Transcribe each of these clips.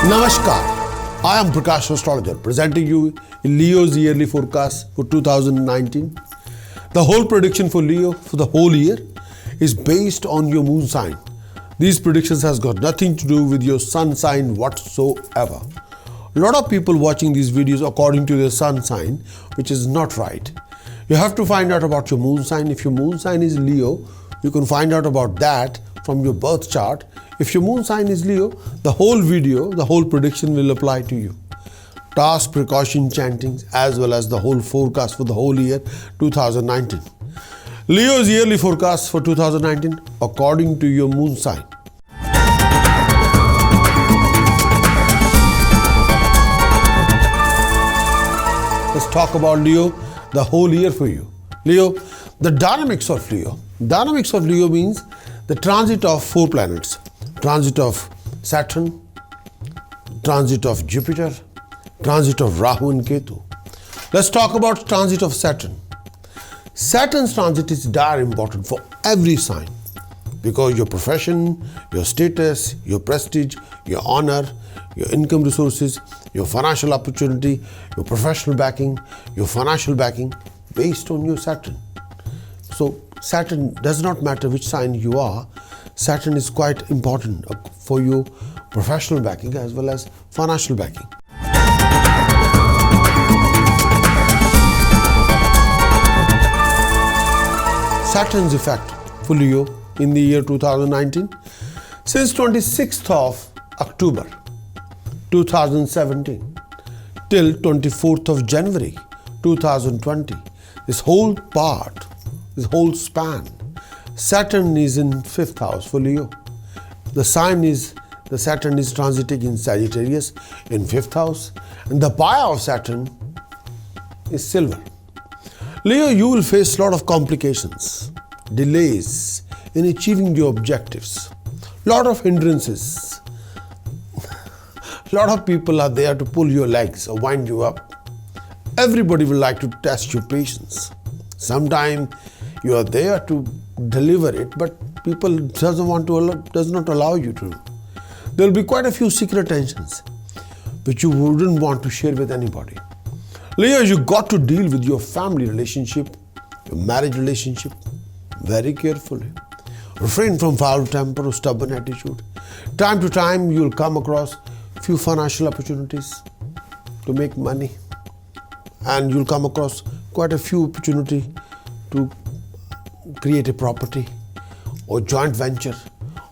Namaskar, I am Prakash Astrologer presenting you Leo's yearly forecast for 2019. The whole prediction for Leo for the whole year is based on your moon sign. These predictions has got nothing to do with your sun sign whatsoever. A lot of people watching these videos according to their sun sign, which is not right. You have to find out about your moon sign. If your moon sign is Leo, you can find out about that from your birth chart. If your moon sign is Leo, the whole video, the whole prediction will apply to you. Task, precaution, chantings, as well as the whole forecast for the whole year 2019. Leo's yearly forecast for 2019 according to your moon sign. Let's talk about Leo, the whole year for you. Leo, the dynamics of Leo. Dynamics of Leo means the transit of four planets. Transit of Saturn, transit of Jupiter, transit of Rahu and Ketu. Let's talk about transit of Saturn. Saturn's transit is dire important for every sign because your profession, your status, your prestige, your honor, your income resources, your financial opportunity, your professional backing, your financial backing based on your Saturn. So Saturn does not matter which sign you are. Saturn is quite important for your professional backing as well as financial backing. Saturn's effect for Leo in the year 2019. Since 26th of October 2017 till 24th of January 2020, this whole part, this whole span, Saturn is in 5th house for Leo. The Saturn is transiting in Sagittarius in 5th house, and the paya of Saturn is silver. Leo, you will face a lot of complications, delays in achieving your objectives, lot of hindrances. A lot of people are there to pull your legs or wind you up. Everybody will like to test your patience. Sometimes you are there to deliver it, but people does not allow you to. There will be quite a few secret tensions which you wouldn't want to share with anybody. Leo, you got to deal with your family relationship, your marriage relationship very carefully. Refrain from foul temper or stubborn attitude. Time to time, you will come across few financial opportunities to make money, and you'll come across quite a few opportunity to create a property or joint venture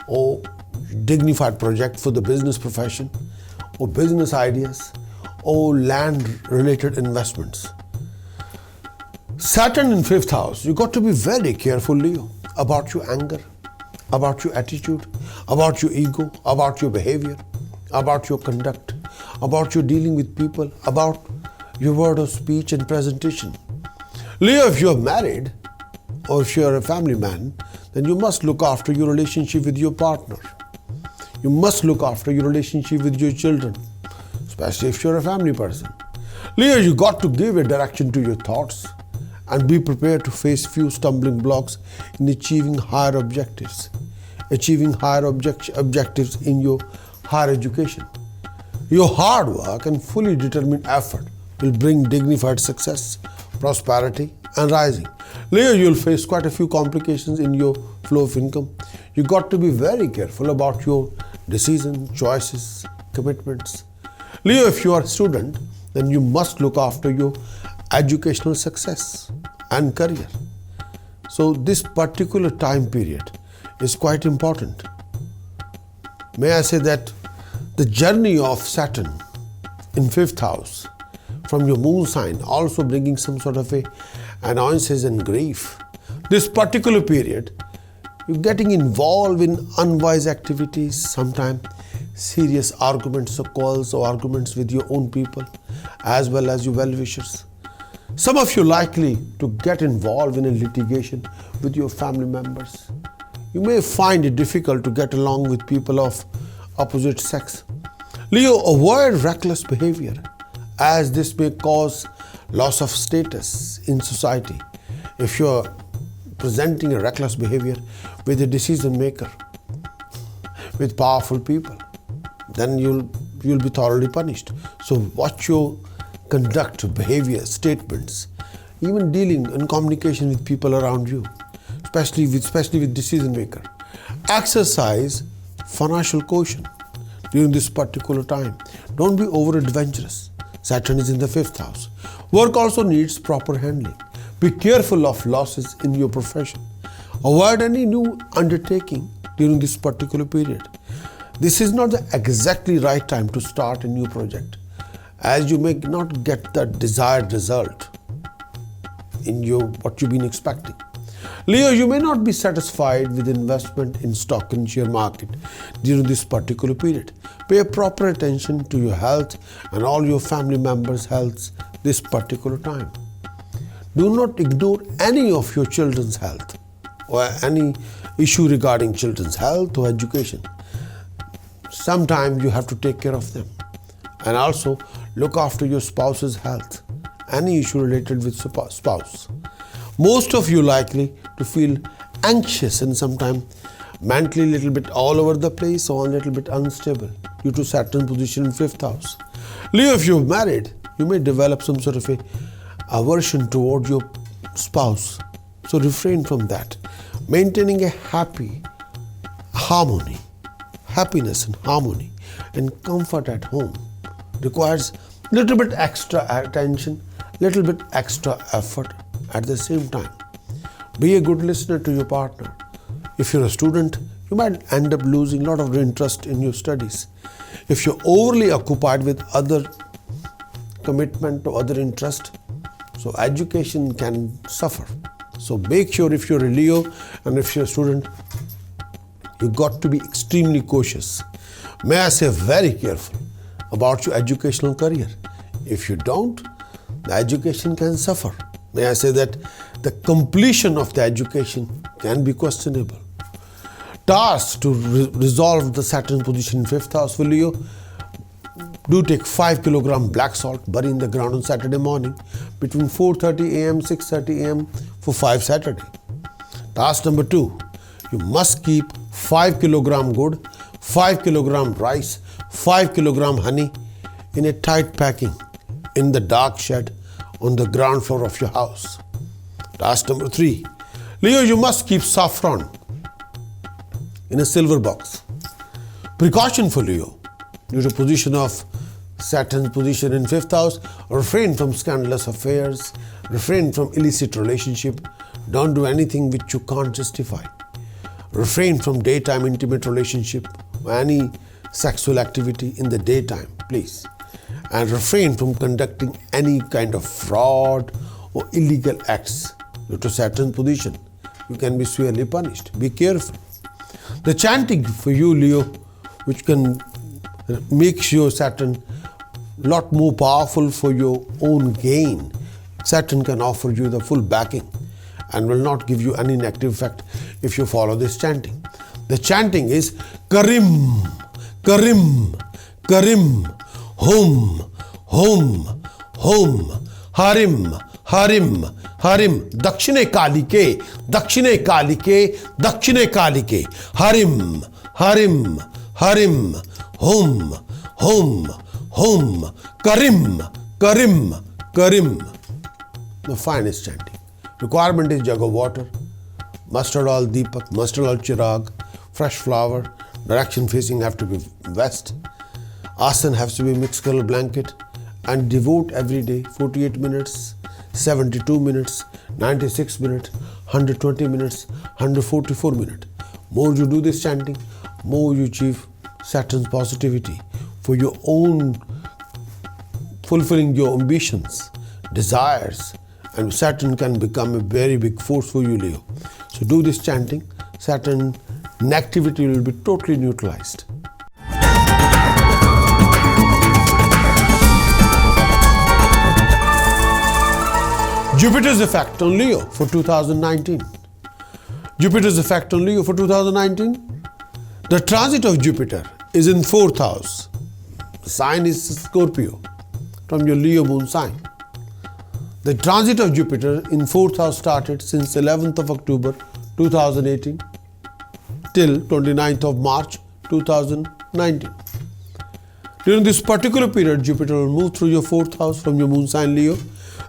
or dignified project for the business profession or business ideas or land related investments. Saturn in 5th house, you got to be very careful, Leo, about your anger, about your attitude, about your ego, about your behavior, about your conduct, about your dealing with people, about your word of speech and presentation. Leo, if you are married or if you are a family man, then you must look after your relationship with your partner. You must look after your relationship with your children, especially if you're a family person. Leo, you got to give a direction to your thoughts and be prepared to face few stumbling blocks in achieving higher objectives, objectives in your higher education. Your hard work and fully determined effort will bring dignified success, prosperity, and rising. Leo, you'll face quite a few complications in your flow of income. You got to be very careful about your decisions, choices, commitments. Leo, if you are a student, then you must look after your educational success and career. So this particular time period is quite important. May I say that the journey of Saturn in 5th house from your moon sign also bringing some sort of annoyances and grief. This particular period, you're getting involved in unwise activities, sometimes serious arguments or quarrels or arguments with your own people as well as your well-wishers. Some of you likely to get involved in a litigation with your family members. You may find it difficult to get along with people of opposite sex. Leo, avoid reckless behavior as this may cause loss of status in society. If you're presenting a reckless behavior with a decision maker, with powerful people, then you'll you will be thoroughly punished. So watch your conduct, behavior, statements, even dealing and communication with people around you, especially with decision maker. Exercise financial caution during this particular time. Don't be over adventurous. Saturn is in the 5th house. Work also needs proper handling. Be careful of losses in your profession. Avoid any new undertaking during this particular period. This is not the exactly right time to start a new project, as you may not get the desired result in what you've been expecting. Leo, you may not be satisfied with investment in stock and share market during this particular period. Pay proper attention to your health and all your family members' health this particular time. Do not ignore any of your children's health or any issue regarding children's health or education. Sometimes you have to take care of them. And also look after your spouse's health, any issue related with spouse. Most of you likely to feel anxious and sometimes mentally a little bit all over the place or a little bit unstable due to Saturn position in 5th house. Leo, if you're married, you may develop some sort of a aversion toward your spouse. So refrain from that. Maintaining a happiness and harmony and comfort at home requires little bit extra attention, little bit extra effort at the same time. Be a good listener to your partner. If you're a student, you might end up losing a lot of interest in your studies. If you're overly occupied with other commitment or other interest, so education can suffer. So make sure if you're a Leo and if you're a student, you got to be extremely cautious. May I say very careful about your educational career. If you don't, the education can suffer. May I say that the completion of the education can be questionable. Tasks to resolve the Saturn position in 5th house for Leo: do take 5 kilogram black salt, bury in the ground on Saturday morning between 4:30 a.m. 6:30 a.m. for 5 Saturday. Task number 2, you must keep 5 kilogram gourd, 5 kilogram rice, 5 kilogram honey in a tight packing in the dark shed on the ground floor of your house. Task number 3, Leo, you must keep saffron in a silver box. Precaution for Leo: due to position of Saturn's position in 5th house, refrain from scandalous affairs, refrain from illicit relationship, don't do anything which you can't justify. Refrain from daytime intimate relationship or any sexual activity in the daytime, please. And refrain from conducting any kind of fraud or illegal acts due to Saturn's position. You can be severely punished. Be careful. The chanting for you, Leo, which can make your Saturn a lot more powerful for your own gain. Saturn can offer you the full backing and will not give you any negative effect if you follow this chanting. The chanting is Karim, Karim, Karim, Hom, Hom, Hom, Harim, Harim, Harim, Dakshine Kalike, Dakshine Kalike, Dakshine Kalike, Harim, Harim, Harim, Hom, Hom, Hom, Karim, Karim, Karim. The finest chanting. Requirement is jug of water, mustard oil deepak, mustard oil chirag, fresh flower, direction facing have to be west, asana has to be mixed color blanket, and devote every day 48 minutes, 72 minutes, 96 minutes, 120 minutes, 144 minutes. More you do this chanting, more you achieve Saturn's positivity for your own fulfilling your ambitions, desires, and Saturn can become a very big force for you, Leo. So do this chanting, Saturn negativity will be totally neutralized. Jupiter's effect on Leo for 2019. Jupiter's effect on Leo for 2019. The transit of Jupiter is in 4th house. The sign is Scorpio from your Leo moon sign. The transit of Jupiter in 4th house started since 11th of October 2018 till 29th of March 2019. During this particular period, Jupiter will move through your 4th house from your moon sign Leo.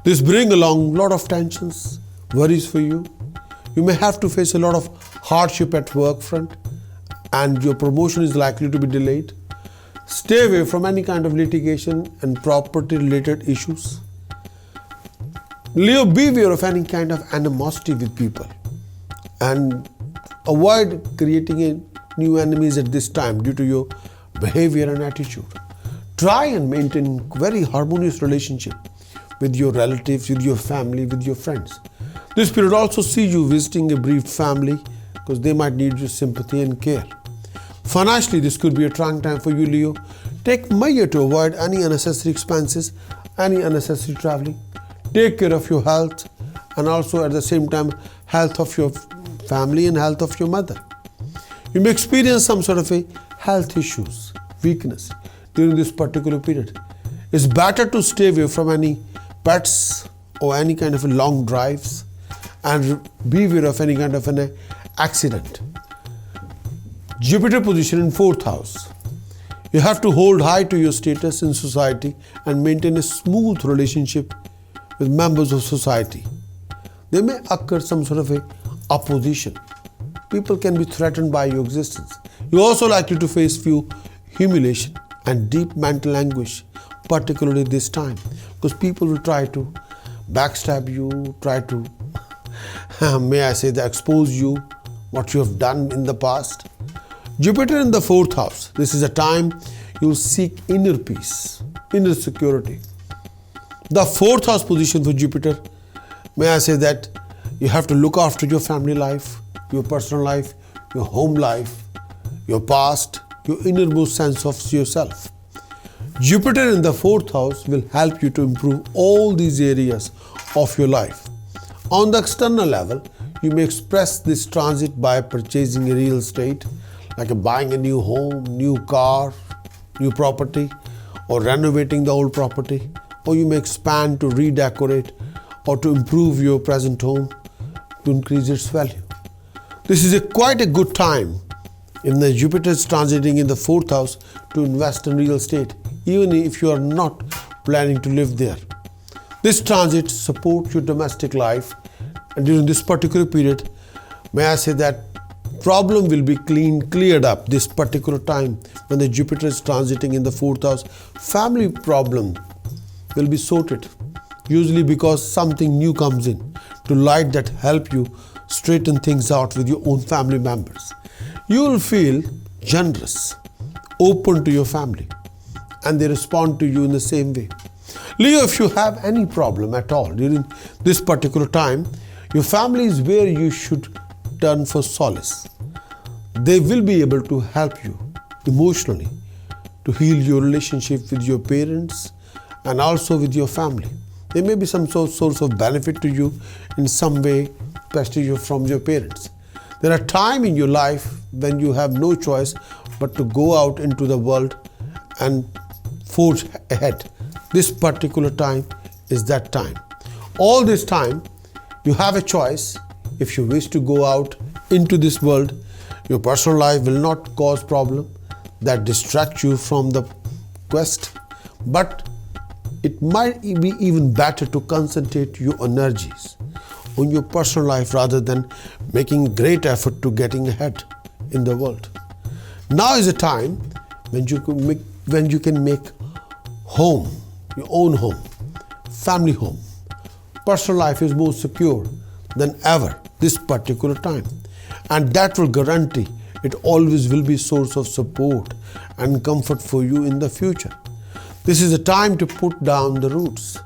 This brings along a lot of tensions, worries for you. You may have to face a lot of hardship at work front, and your promotion is likely to be delayed. Stay away from any kind of litigation and property related issues. Leo, beware of any kind of animosity with people and avoid creating new enemies at this time due to your behavior and attitude. Try and maintain very harmonious relationship with your relatives, with your family, with your friends. This period also see you visiting a bereaved family because they might need your sympathy and care. Financially, this could be a trying time for you, Leo. Take measure to avoid any unnecessary expenses, any unnecessary traveling. Take care of your health and also at the same time health of your family and health of your mother. You may experience some sort of a health issues, weakness during this particular period. It's better to stay away from any pets or any kind of long drives and beware of any kind of an accident. Jupiter position in 4th house. You have to hold high to your status in society and maintain a smooth relationship with members of society. There may occur some sort of a opposition. People can be threatened by your existence. You're also likely to face few humiliation and deep mental anguish, particularly this time, because people will try to backstab you, try to, may I say, expose you, what you have done in the past. Jupiter in the 4th house. This is a time you'll seek inner peace, inner security. The 4th house position for Jupiter, may I say that you have to look after your family life, your personal life, your home life, your past, your innermost sense of yourself. Jupiter in the 4th house will help you to improve all these areas of your life. On the external level, you may express this transit by purchasing a real estate, like buying a new home, new car, new property, or renovating the old property, or you may expand to redecorate or to improve your present home to increase its value. This is quite a good time if the Jupiter is transiting in the 4th house to invest in real estate, even if you are not planning to live there. This transit supports your domestic life, and during this particular period, may I say that problem will be cleared up this particular time when the Jupiter is transiting in the 4th house. Family problem will be sorted, usually because something new comes in to light that help you straighten things out with your own family members. You will feel generous, open to your family, and they respond to you in the same way. Leo, if you have any problem at all during this particular time, your family is where you should turn for solace. They will be able to help you emotionally to heal your relationship with your parents and also with your family. There may be some source of benefit to you in some way, especially from your parents. There are times in your life when you have no choice but to go out into the world and forge ahead. This particular time is that time. All this time, you have a choice. If you wish to go out into this world, your personal life will not cause problem that distract you from the quest, but it might be even better to concentrate your energies on your personal life rather than making a great effort to getting ahead in the world. Now is a time when you can make home, your own home, family home. Personal life is more secure than ever this particular time, and that will guarantee it always will be a source of support and comfort for you in the future. This is a time to put down the roots.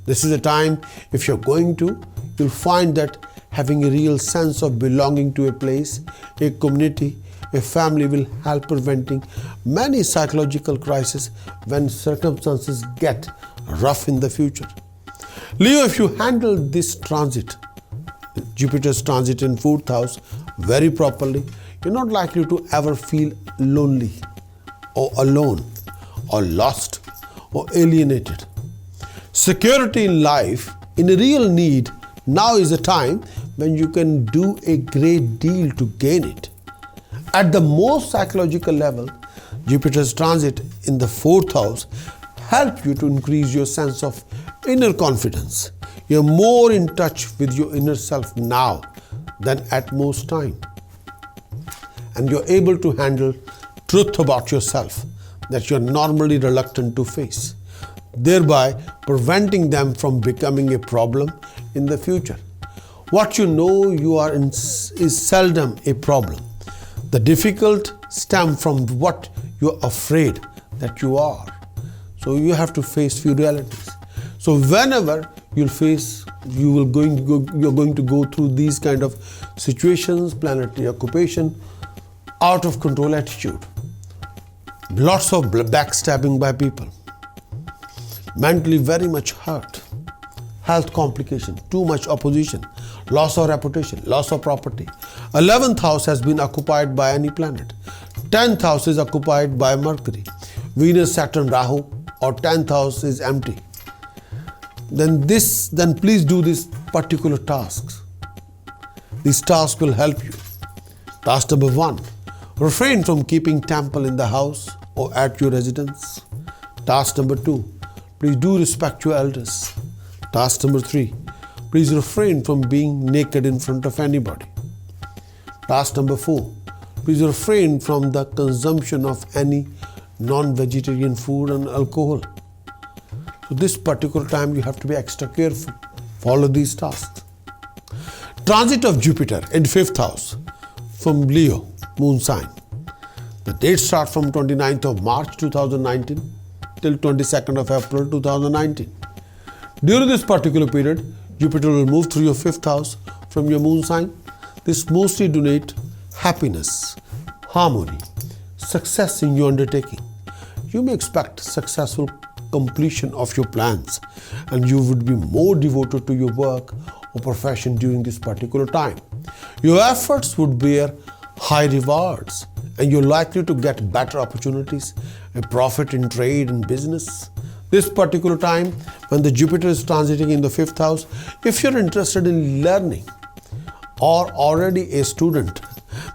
This is a time, if you're going to, you'll find that having a real sense of belonging to a place, a community, a family will help preventing many psychological crises when circumstances get rough in the future. Leo, if you handle this transit, Jupiter's transit in 4th house, very properly, you're not likely to ever feel lonely or alone or lost or alienated. Security in life, in a real need, now is a time when you can do a great deal to gain it. At the most psychological level, Jupiter's transit in the 4th house help you to increase your sense of inner confidence. You're more in touch with your inner self now than at most time. And you're able to handle truth about yourself that you're normally reluctant to face, thereby preventing them from becoming a problem in the future. What you know you are in is seldom a problem. The difficult stem from what you're afraid that you are. So you have to face few realities. So whenever you're going to go through these kind of situations, planetary occupation, out of control attitude, lots of backstabbing by people, mentally very much hurt, health complication, too much opposition, loss of reputation, loss of property. 11th house has been occupied by any planet. 10th house is occupied by Mercury. Venus, Saturn, Rahu, or 10th house is empty. Then please do these particular tasks. These tasks will help you. Task number 1, refrain from keeping temple in the house or at your residence. Task number 2, please do respect your elders. Task number 3, please refrain from being naked in front of anybody. Task number 4, please refrain from the consumption of any non-vegetarian food and alcohol. So this particular time you have to be extra careful. Follow these tasks. Transit of Jupiter in 5th house from Leo, moon sign. The dates start from 29th of March 2019 till 22nd of April 2019. During this particular period, Jupiter will move through your 5th house from your moon sign. This mostly denotes happiness, harmony, success in your undertaking. You may expect successful completion of your plans, and you would be more devoted to your work or profession during this particular time. Your efforts would bear high rewards, and you're likely to get better opportunities and profit in trade and business. This particular time, when the Jupiter is transiting in the 5th house, if you're interested in learning or already a student,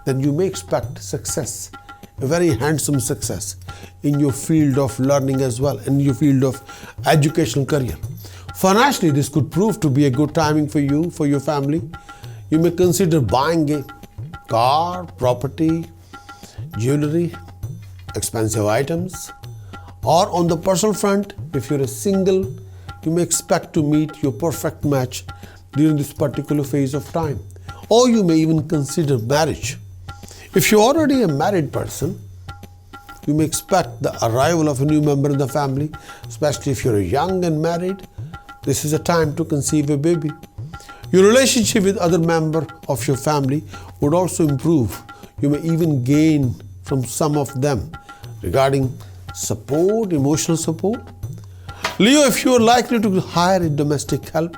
then you may expect success, a very handsome success in your field of learning as well, in your field of educational career. Financially, this could prove to be a good timing for you, for your family. You may consider buying a car, property, jewelry, expensive items. Or on the personal front, if you're a single, you may expect to meet your perfect match during this particular phase of time. Or you may even consider marriage. If you're already a married person, you may expect the arrival of a new member in the family, especially if you're young and married. This is a time to conceive a baby. Your relationship with other members of your family would also improve. You may even gain from some of them regarding support, emotional support. Leo, if you are likely to hire a domestic help,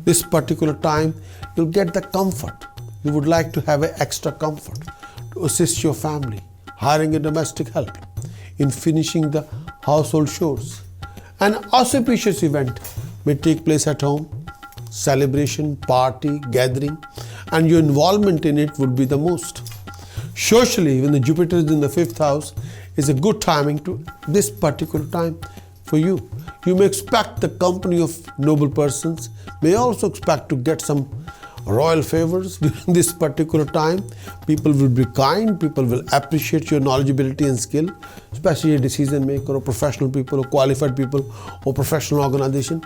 this particular time you'll get the comfort. You would like to have an extra comfort to assist your family, hiring a domestic help in finishing the household chores. An auspicious event may take place at home, celebration, party, gathering, and your involvement in it would be the most. Socially, when the Jupiter is in the 5th house, is a good timing to this particular time for you. You may expect the company of noble persons, may also expect to get some royal favors during this particular time. People will be kind, people will appreciate your knowledgeability and skill, especially a decision maker or professional people or qualified people or professional organization.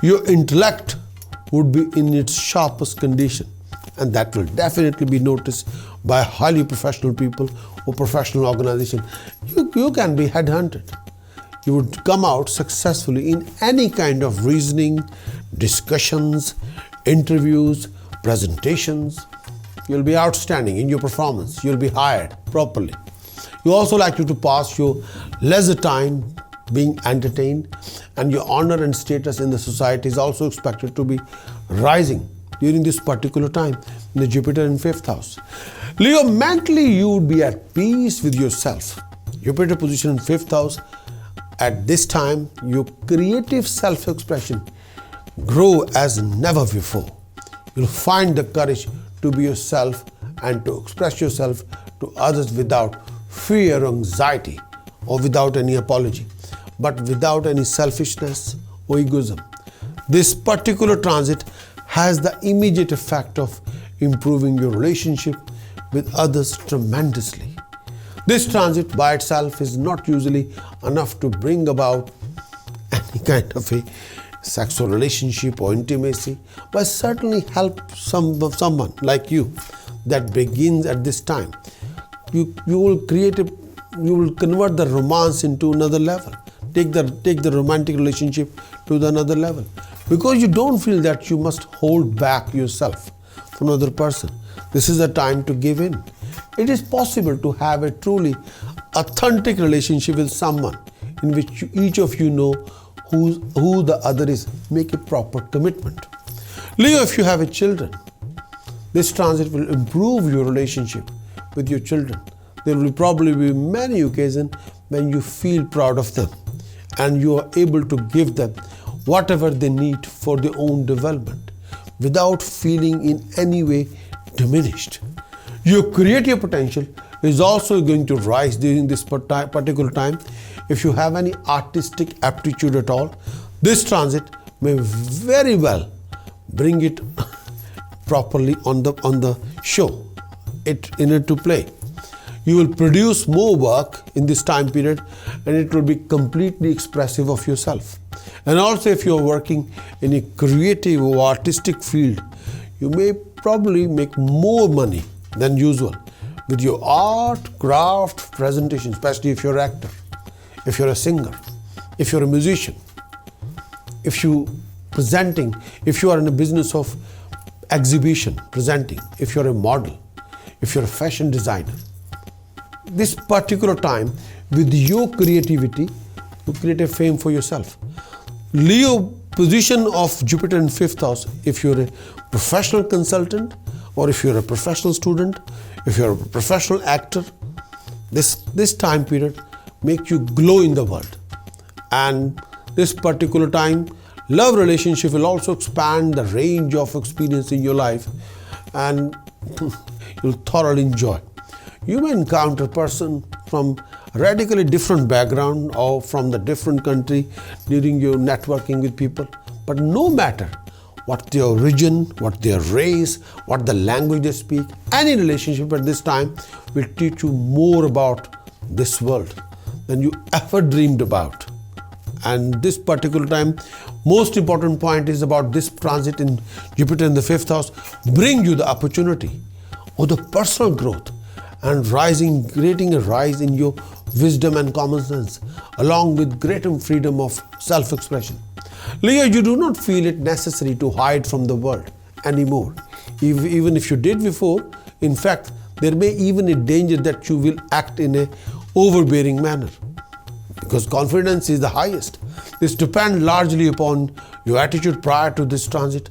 Your intellect would be in its sharpest condition, and that will definitely be noticed by highly professional people or professional organization. You can be headhunted. You would come out successfully in any kind of reasoning, discussions, interviews, presentations. You'll be outstanding in your performance. You'll be hired properly. You also likely to pass your leisure time being entertained, and your honor and status in the society is also expected to be rising during this particular time in the Jupiter in 5th house. Leo, mentally you would be at peace with yourself. Jupiter position in 5th house. At this time, your creative self-expression grow as never before. You'll find the courage to be yourself and to express yourself to others without fear or anxiety or without any apology, but without any selfishness or egoism. This particular transit has the immediate effect of improving your relationship with others tremendously. This transit by itself is not usually enough to bring about any kind of a sexual relationship or intimacy, but certainly help someone like you that begins at this time. You will convert the romance into another level. Take the romantic relationship to the another level, because you don't feel that you must hold back yourself from another person. This is a time to give in. It is possible to have a truly authentic relationship with someone in which each of you know who the other is. Make a proper commitment. Leo, if you have children, this transit will improve your relationship with your children. There will probably be many occasions when you feel proud of them and you are able to give them whatever they need for their own development without feeling in any way diminished. Your creative potential is also going to rise during this particular time. If you have any artistic aptitude at all, this transit may very well bring it properly on the show, to play. You will produce more work in this time period, and it will be completely expressive of yourself. And also, if you are working in a creative or artistic field, you may probably make more money than usual with your art, craft, presentation, especially if you're an actor, if you're a singer, if you're a musician, if you are in a business of exhibition, presenting, if you're a model, if you're a fashion designer. This particular time, with your creativity, you create a fame for yourself. Leo, position of Jupiter in 5th house, if you're a professional consultant, or if you're a professional student, if you're a professional actor, this time period make you glow in the world. And this particular time, love relationship will also expand the range of experience in your life, and you'll thoroughly enjoy. You may encounter a person from a radically different background or from the different country during your networking with people, but no matter what their origin, what their race, what the language they speak, any relationship at this time will teach you more about this world than you ever dreamed about. And this particular time, most important point is about this transit in Jupiter in the 5th house bring you the opportunity of the personal growth and creating a rise in your wisdom and common sense, along with greater freedom of self-expression. Leo, you do not feel it necessary to hide from the world anymore. Even if you did before, in fact, there may even a danger that you will act in an overbearing manner, because confidence is the highest. This depends largely upon your attitude prior to this transit.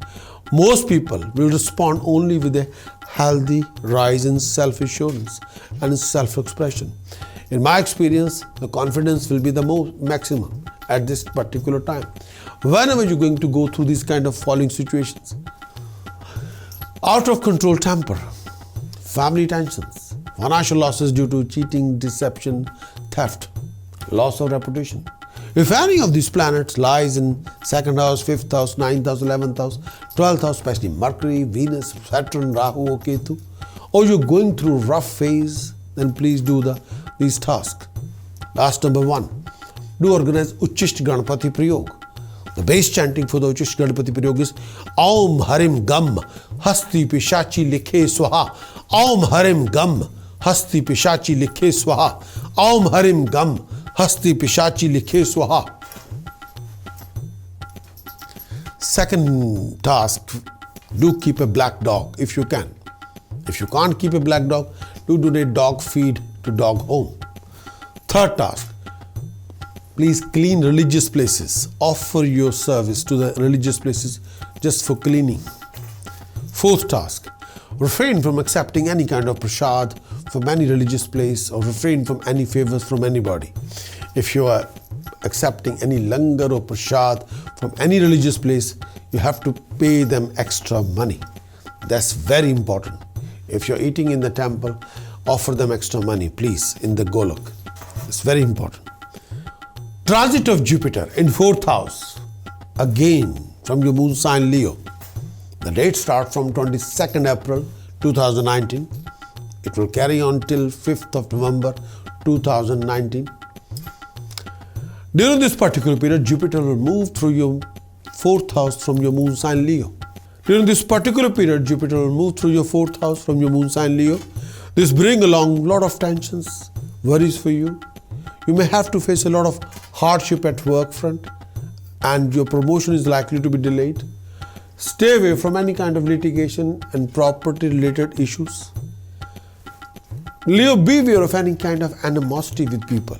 Most people will respond only with a healthy rise in self-assurance and self-expression. In my experience, the confidence will be the maximum at this particular time. Whenever you're going to go through these kind of falling situations, out of control temper, family tensions, financial losses due to cheating, deception, theft, loss of reputation. If any of these planets lies in 2nd house, 5th house, 9th house, 11th house, 12th house, especially Mercury, Venus, Saturn, Rahu or Ketu, or you're going through a rough phase, then please do these tasks. Task number 1, do organize Uchisht Ganpati Prayog. The base chanting for the Uchisht Ganpati Prayog is Aum Harim Gam Hasti Pishachi Likhe Swaha. Aum Harim Gam Hasti Pishachi Likhe Swaha. Aum Harim Gam Hasti Pishachi Likhe Swaha. Second task, do keep a black dog if you can. If you can't keep a black dog, do donate dog feed to dog home. Third task, please clean religious places. Offer your service to the religious places just for cleaning. Fourth task, refrain from accepting any kind of prasad from any religious place, or refrain from any favors from anybody. If you are accepting any langar or prasad from any religious place, you have to pay them extra money. That's very important. If you're eating in the temple, offer them extra money, please, in the Golok. It's very important. Transit of Jupiter in 4th house, again from your moon sign Leo. The date starts from 22nd April 2019. It will carry on till 5th of November 2019. During this particular period, Jupiter will move through your 4th house from your moon sign Leo. During this particular period, Jupiter will move through your 4th house from your moon sign Leo. This brings along a lot of tensions, worries for you. You may have to face a lot of hardship at work front, and your promotion is likely to be delayed. Stay away from any kind of litigation and property related issues. Leo, beware of any kind of animosity with people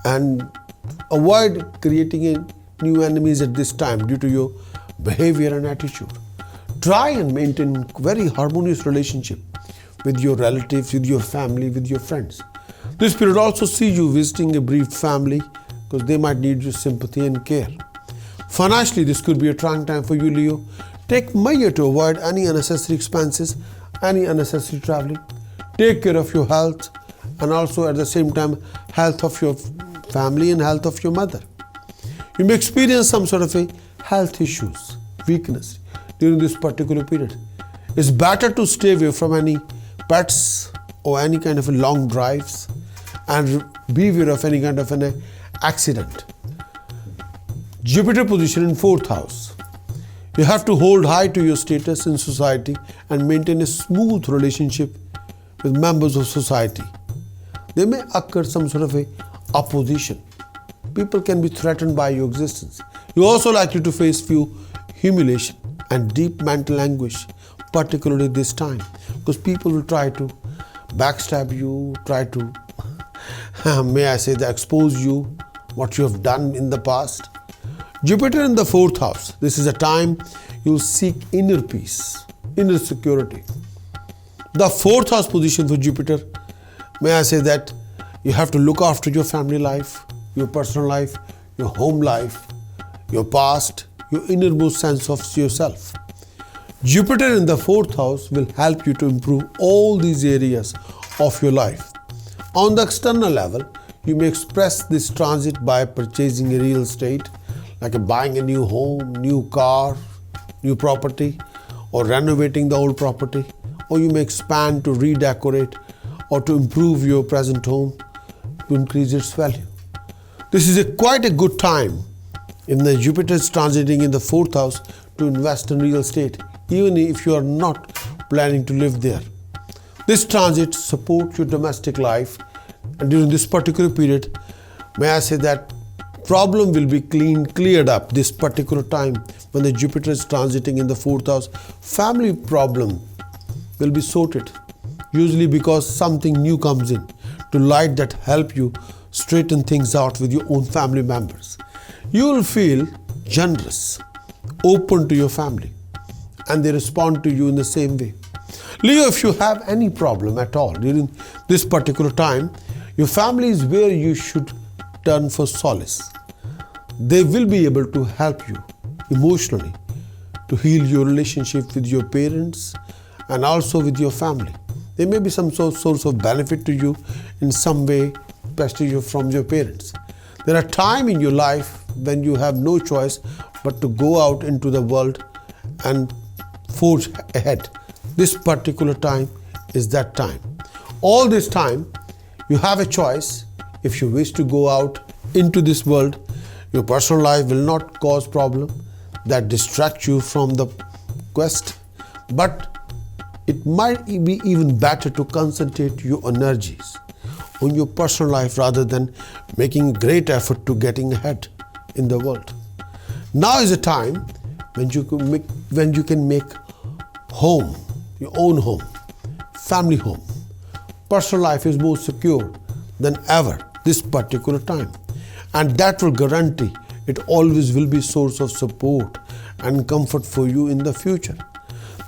and avoid creating new enemies at this time due to your behavior and attitude. Try and maintain very harmonious relationship with your relatives, with your family, with your friends. This period also sees you visiting a bereaved family because they might need your sympathy and care. Financially, this could be a trying time for you, Leo. Take measure to avoid any unnecessary expenses, any unnecessary traveling. Take care of your health and also at the same time health of your family and health of your mother. You may experience some sort of a health issues, weakness during this particular period. It's better to stay away from any pets or any kind of long drives and beware of any kind of an accident. Jupiter position in 4th house. You have to hold high to your status in society and maintain a smooth relationship with members of society. There may occur some sort of a opposition. People can be threatened by your existence. You're also likely to face few humiliation and deep mental anguish, particularly this time, because people will try to backstab you, try to, may I say, expose you, what you have done in the past. Jupiter in the 4th house. This is a time you'll seek inner peace, inner security. The 4th house position for Jupiter, may I say that you have to look after your family life, your personal life, your home life, your past, your innermost sense of yourself. Jupiter in the 4th house will help you to improve all these areas of your life. On the external level, you may express this transit by purchasing a real estate, like buying a new home, new car, new property, or renovating the old property, or you may expand to redecorate or to improve your present home to increase its value. This is quite a good time in the Jupiter is transiting in the 4th house to invest in real estate, even if you are not planning to live there. This transit supports your domestic life, and during this particular period, may I say that problem will be cleared up this particular time when the Jupiter is transiting in the 4th house. Family problem will be sorted, usually because something new comes in to light that help you straighten things out with your own family members. You will feel generous, open to your family, and they respond to you in the same way. Leo, if you have any problem at all during this particular time, your family is where you should turn for solace. They will be able to help you emotionally to heal your relationship with your parents and also with your family. There may be some source of benefit to you in some way, especially from your parents. There are times in your life when you have no choice but to go out into the world and forge ahead. This particular time is that time. All this time, you have a choice. If you wish to go out into this world, your personal life will not cause problem that distract you from the quest, but it might be even better to concentrate your energies on your personal life rather than making a great effort to getting ahead in the world. Now is a time when you can make home, your own home, family home. Personal life is more secure than ever this particular time, and that will guarantee it always will be a source of support and comfort for you in the future.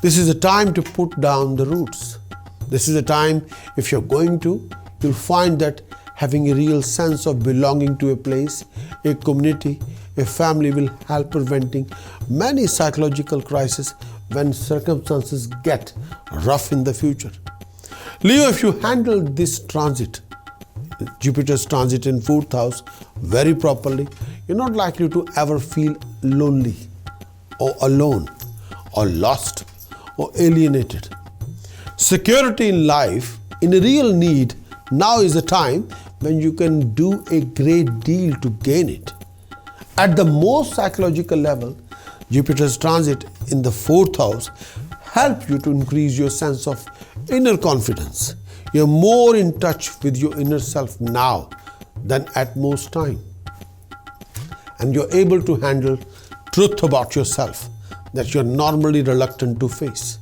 This is a time to put down the roots. This is a time, if you're going to, you'll find that having a real sense of belonging to a place, a community, a family will help preventing many psychological crises when circumstances get rough in the future. Leo, if you handle this transit Jupiter's transit in 4th house very properly, you're not likely to ever feel lonely or alone or lost or alienated. Security in life, in a real need, now is the time when you can do a great deal to gain it. At the most psychological level, Jupiter's transit in the 4th house help you to increase your sense of inner confidence. You're more in touch with your inner self now than at most time. And you're able to handle truth about yourself that you're normally reluctant to face,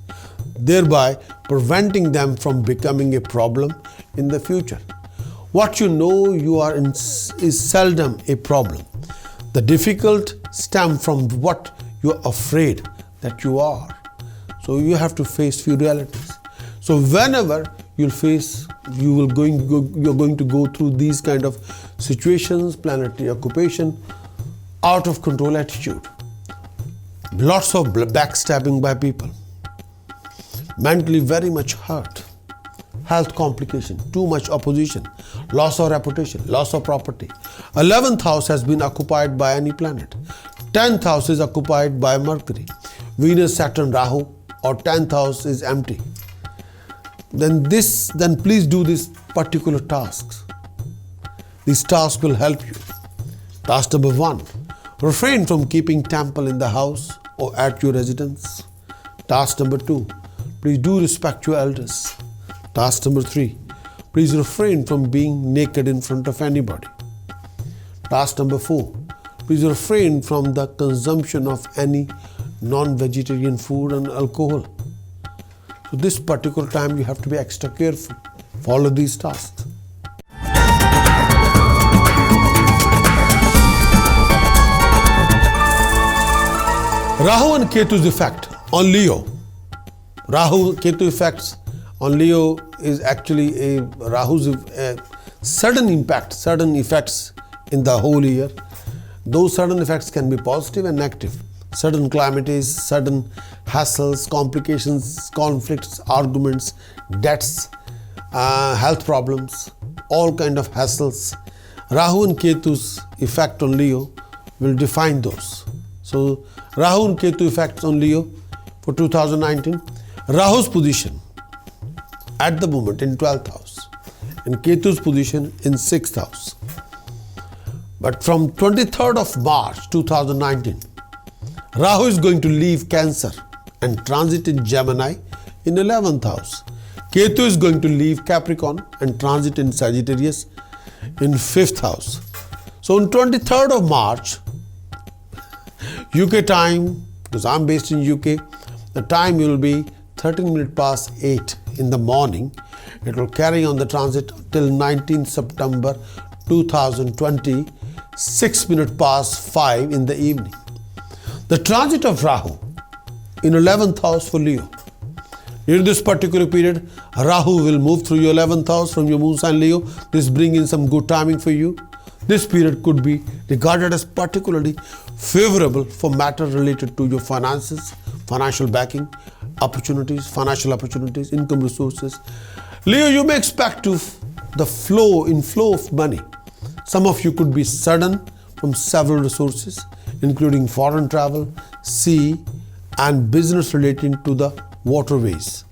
thereby preventing them from becoming a problem in the future. What you know you are in is seldom a problem. The difficult stem from what you're afraid that you are. So you have to face few realities. So whenever you're going to go through these kind of situations, planetary occupation, out of control attitude, lots of backstabbing by people, mentally very much hurt, health complication, too much opposition, loss of reputation, loss of property. 11th house has been occupied by any planet. 10th house is occupied by Mercury. Venus, Saturn, Rahu, or 10th house is empty. Then please do these particular tasks. These tasks will help you. Task number 1, refrain from keeping temple in the house or at your residence. Task number 2, please do respect your elders. Task number 3, please refrain from being naked in front of anybody. Task number 4, please refrain from the consumption of any non-vegetarian food and alcohol. So this particular time you have to be extra careful. Follow these tasks. Rahu and Ketu's effect on Leo. Rahu-Ketu effects on Leo is actually Rahu's sudden impact, sudden effects in the whole year. Those sudden effects can be positive and negative. Sudden calamities, sudden hassles, complications, conflicts, arguments, debts, health problems, all kind of hassles. Rahu and Ketu's effect on Leo will define those. So Rahu and Ketu effects on Leo for 2019. Rahu's position at the moment in 12th house and Ketu's position in 6th house. But from 23rd of March 2019, Rahu is going to leave Cancer and transit in Gemini in 11th house. Ketu is going to leave Capricorn and transit in Sagittarius in 5th house. So on 23rd of March, UK time, because I'm based in UK, the time will be 13 minutes past 8 in the morning. It will carry on the transit till 19th September 2020, 6 minutes past 5 in the evening. The transit of Rahu in 11th house for Leo. During this particular period, Rahu will move through your 11th house from your moon sign Leo. This brings in some good timing for you. This period could be regarded as particularly favorable for matters related to your finances, financial backing, opportunities, financial opportunities, income resources. Leo, you may expect the inflow of money. Some of you could be sudden from several resources, including foreign travel, sea, and business relating to the waterways.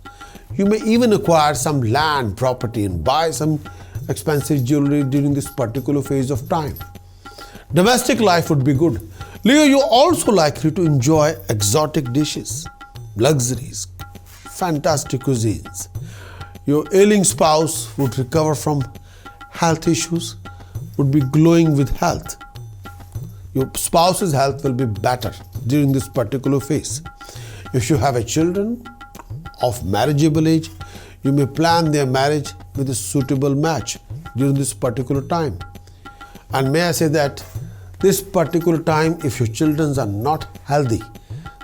You may even acquire some land, property, and buy some expensive jewelry during this particular phase of time. Domestic life would be good. Leo, you're also likely to enjoy exotic dishes, luxuries, fantastic cuisines. Your ailing spouse would recover from health issues, would be glowing with health. Your spouse's health will be better during this particular phase. If you have a children of marriageable age, you may plan their marriage with a suitable match during this particular time. And may I say that this particular time, if your children are not healthy,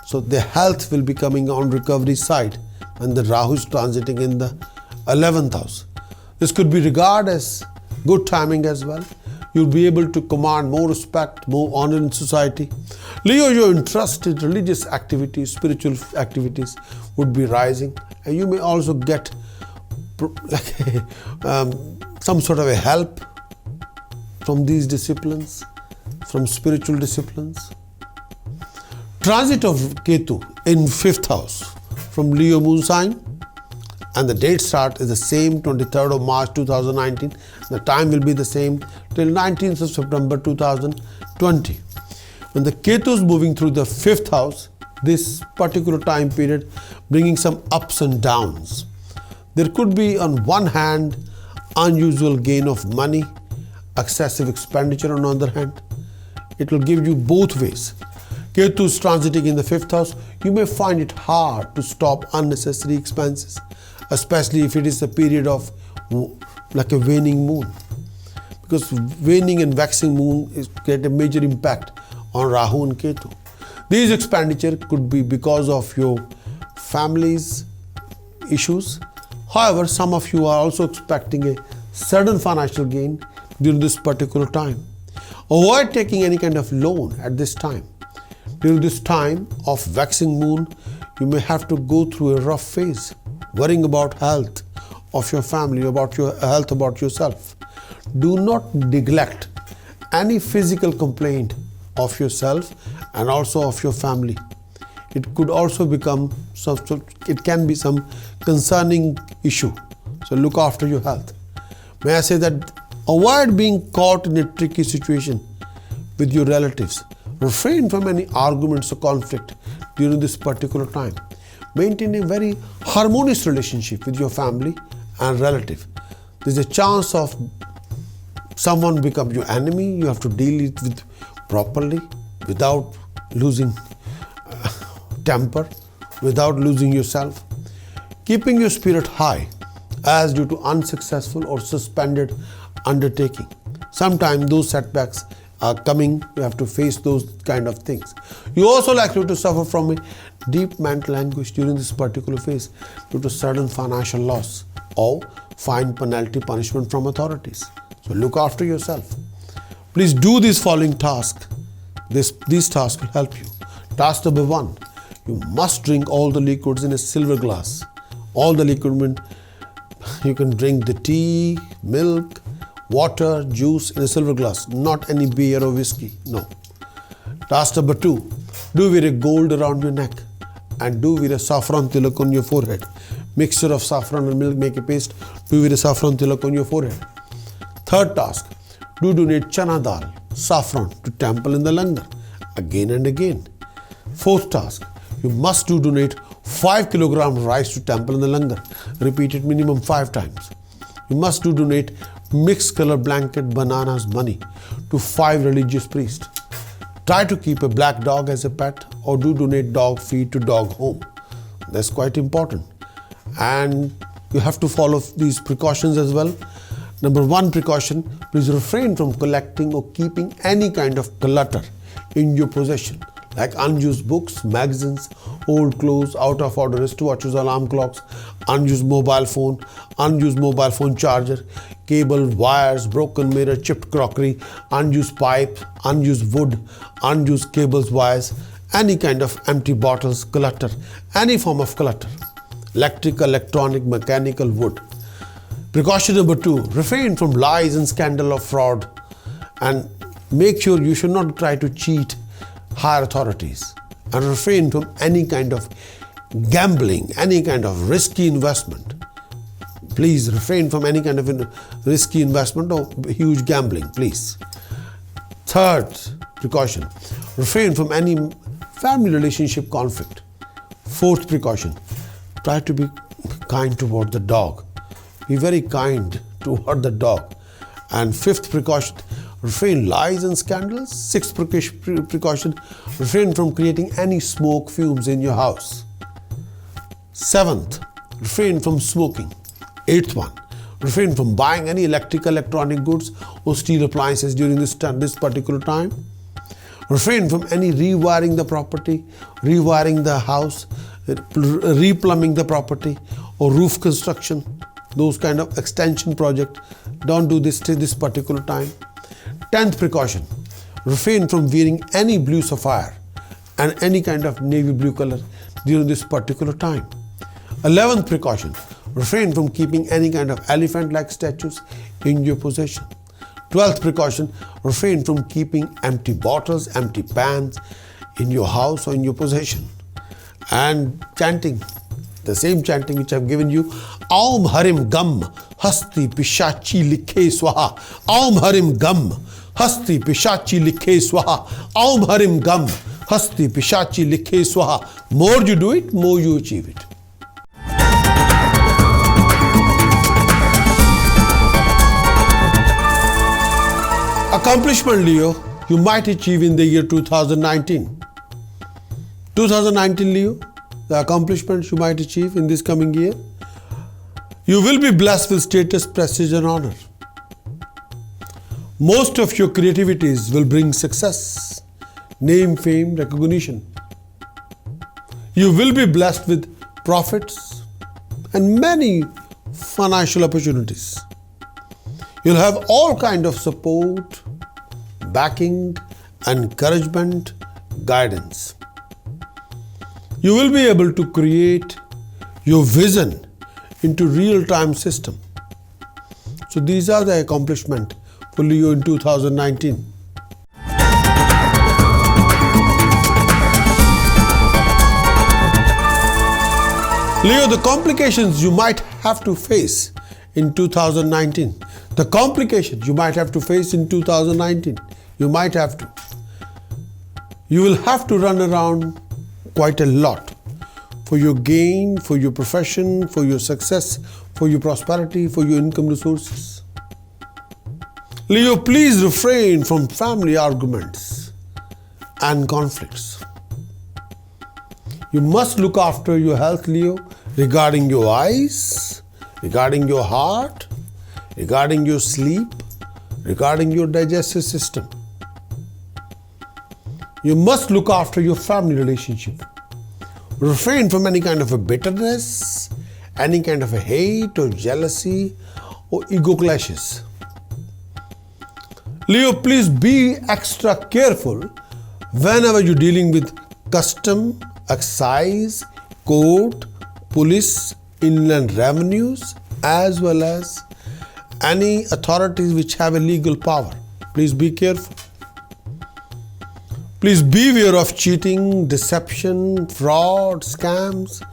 so their health will be coming on recovery side when the Rahu is transiting in the 11th house. This could be regarded as good timing as well. You'll be able to command more respect, more honor in society. Leo, your interest in religious activities, spiritual activities would be rising, and you may also get some sort of a help from these disciplines, from spiritual disciplines. Transit of Ketu in 5th house from Leo moon sign, and the date start is the same, 23rd of March 2019. The time will be the same till 19th of September 2020. When the Ketu is moving through the 5th house, this particular time period bringing some ups and downs. There could be on one hand unusual gain of money, excessive expenditure on the other hand. It will give you both ways. Ketu is transiting in the 5th house. You may find it hard to stop unnecessary expenses, especially if it is a period of like a waning moon, because waning and waxing moon get a major impact on Rahu and Ketu. These expenditure could be because of your family's issues. However, some of you are also expecting a sudden financial gain during this particular time. Avoid taking any kind of loan at this time. During this time of waxing moon, you may have to go through a rough phase, worrying about health of your family, about your health, about yourself. Do not neglect any physical complaint of yourself and also of your family. It could also become it can be some concerning issue. So look after your health. May I say that avoid being caught in a tricky situation with your relatives. Refrain from any arguments or conflict during this particular time. Maintain a very harmonious relationship with your family and relative. There's a chance of someone become your enemy. You have to deal it with properly without losing temper, without losing yourself. Keeping your spirit high as due to unsuccessful or suspended undertaking. Sometimes those setbacks are coming, you have to face those kind of things. You also likely to suffer from a deep mental anguish during this particular phase due to sudden financial loss or fine, penalty, punishment from authorities. So look after yourself. Please do these following tasks. These tasks will help you. Task number 1, you must drink all the liquids in a silver glass. All the liquid means you can drink the tea, milk, water, juice in a silver glass, not any beer or whiskey, no. Task number 2, do wear a gold around your neck and do wear a saffron tilak on your forehead. Mixture of saffron and milk, make a paste, do wear a saffron tilak on your forehead. Third task, do donate chana dal, saffron to temple in the langar, again and again. Fourth task, you must donate 5 kg rice to temple in the langar, repeat it minimum 5 times. You must donate mixed color blanket bananas money to 5 religious priests. Try to keep a black dog as a pet or do donate dog feed to dog home. That's quite important. And you have to follow these precautions as well. Number 1 precaution, please refrain from collecting or keeping any kind of clutter in your possession, like unused books, magazines, old clothes, out of order wristwatches, alarm clocks, unused mobile phone charger, cable, wires, broken mirror, chipped crockery, unused pipe, unused wood, unused cables, wires, any kind of empty bottles, clutter, any form of clutter, electrical, electronic, mechanical, wood. Precaution number 2, refrain from lies and scandal of fraud, and make sure you should not try to cheat higher authorities, and refrain from any kind of gambling, any kind of risky investment. Please refrain from any kind of risky investment or huge gambling, please. Third precaution, refrain from any family relationship conflict. Fourth precaution, try to be kind toward the dog. Be very kind toward the dog. And fifth precaution, refrain lies and scandals. Sixth precaution, refrain from creating any smoke fumes in your house. Seventh, refrain from smoking. Eighth one, refrain from buying any electrical, electronic goods or steel appliances during this particular time. Refrain from any rewiring the property, rewiring the house, replumbing the property or roof construction. Those kind of extension project, don't do this till this particular time. 10th precaution, refrain from wearing any blue sapphire and any kind of navy blue color during this particular time. 11th precaution, refrain from keeping any kind of elephant-like statues in your possession. 12th precaution, refrain from keeping empty bottles, empty pans in your house or in your possession. And chanting, the same chanting which I've given you, Aum Harim Gam Hasti Pishachi Likhe Swaha. Aum Harim Gam Hasti Pishachi Likhe Swaha. Aum Harim Gam Hasti Pishachi Likhe Swaha. More you do it, more you achieve it. Accomplishment, Leo, you might achieve in the year 2019. 2019, Leo, the accomplishments you might achieve in this coming year. You will be blessed with status, prestige and honor. Most of your creativities will bring success, name, fame, recognition. You will be blessed with profits and many financial opportunities. You'll have all kind of support, backing, encouragement, guidance. You will be able to create your vision into real-time system. So these are the accomplishments for Leo in 2019. Leo, the complications you might have to face in 2019. The complications you might have to face in 2019. You might have to. You will have to run around quite a lot for your gain, for your profession, for your success, for your prosperity, for your income resources. Leo, please refrain from family arguments and conflicts. You must look after your health, Leo, regarding your eyes, regarding your heart, regarding your sleep, regarding your digestive system. You must look after your family relationship. Refrain from any kind of a bitterness, any kind of a hate or jealousy or ego clashes. Leo, please be extra careful whenever you're dealing with custom, excise, court, police, inland revenues, as well as any authorities which have a legal power. Please be careful. Please beware of cheating, deception, fraud, scams.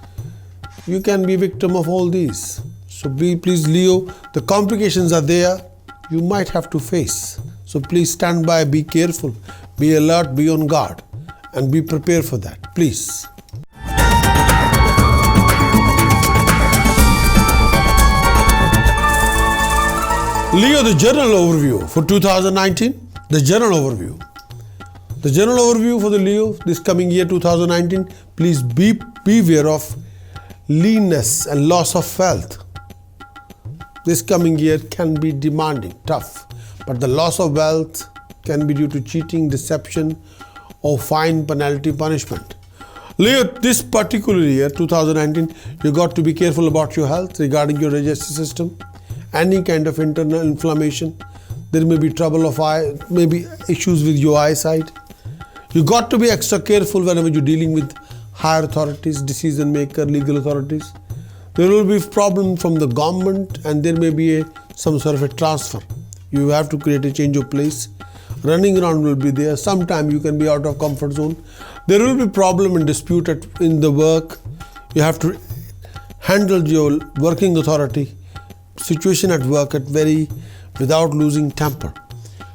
You can be victim of all these. So please, Leo, the complications are there. You might have to face. So please stand by, be careful, be alert, be on guard, and be prepared for that, please. Leo, the general overview for 2019, the general overview. The general overview for the Leo this coming year 2019, please beware of leanness and loss of wealth. This coming year can be demanding, tough, but the loss of wealth can be due to cheating, deception or fine, penalty, punishment. Leo, this particular year 2019, you got to be careful about your health regarding your digestive system. Any kind of internal inflammation, there may be trouble of eye, maybe issues with your eyesight. You got to be extra careful whenever you're dealing with higher authorities, decision maker, legal authorities. There will be problem from the government and there may be some sort of a transfer. You have to create a change of place. Running around will be there. Sometimes you can be out of comfort zone. There will be problem and dispute in the work. You have to handle your working authority situation at work without losing temper.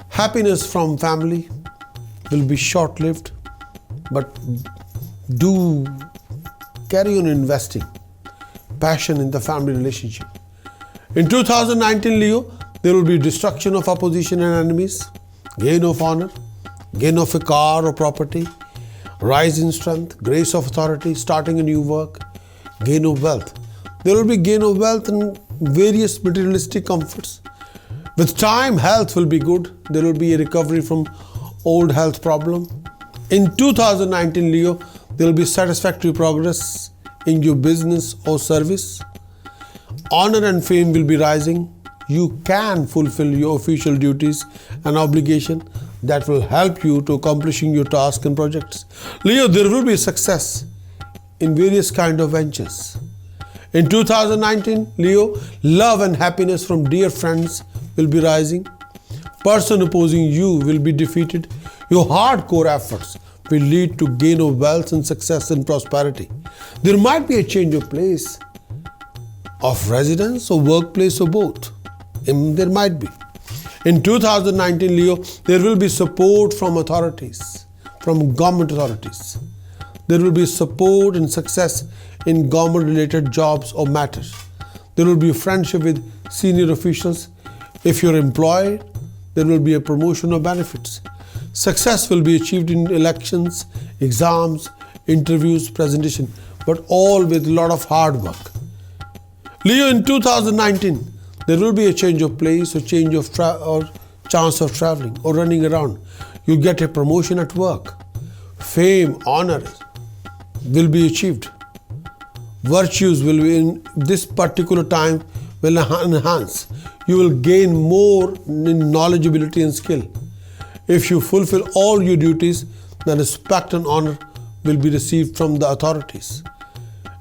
Happiness from family will be short-lived, but do carry on investing. Passion in the family relationship. In 2019, Leo, there will be destruction of opposition and enemies, gain of honor, gain of a car or property, rise in strength, grace of authority, starting a new work, gain of wealth. There will be gain of wealth and various materialistic comforts. With time, health will be good. There will be a recovery from old health problem. In 2019, Leo, there will be satisfactory progress in your business or service. Honor and fame will be rising. You can fulfill your official duties and obligation that will help you to accomplishing your tasks and projects. Leo, there will be success in various kind of ventures. In 2019, Leo, love and happiness from dear friends will be rising. Person opposing you will be defeated. Your hardcore efforts will lead to gain of wealth and success and prosperity. There might be a change of place of residence or workplace or both. There might be. In 2019, Leo, there will be support from authorities, from government authorities. There will be support and success in government-related jobs or matters. There will be a friendship with senior officials. If you're employed, there will be a promotion or benefits. Success will be achieved in elections, exams, interviews, presentation, but all with a lot of hard work. Leo, in 2019, there will be a change of place or change of or chance of traveling or running around. You get a promotion at work. Fame, honor will be achieved. Virtues will be in this particular time will enhance. You will gain more in knowledge, ability and skill. If you fulfill all your duties, then respect and honor will be received from the authorities.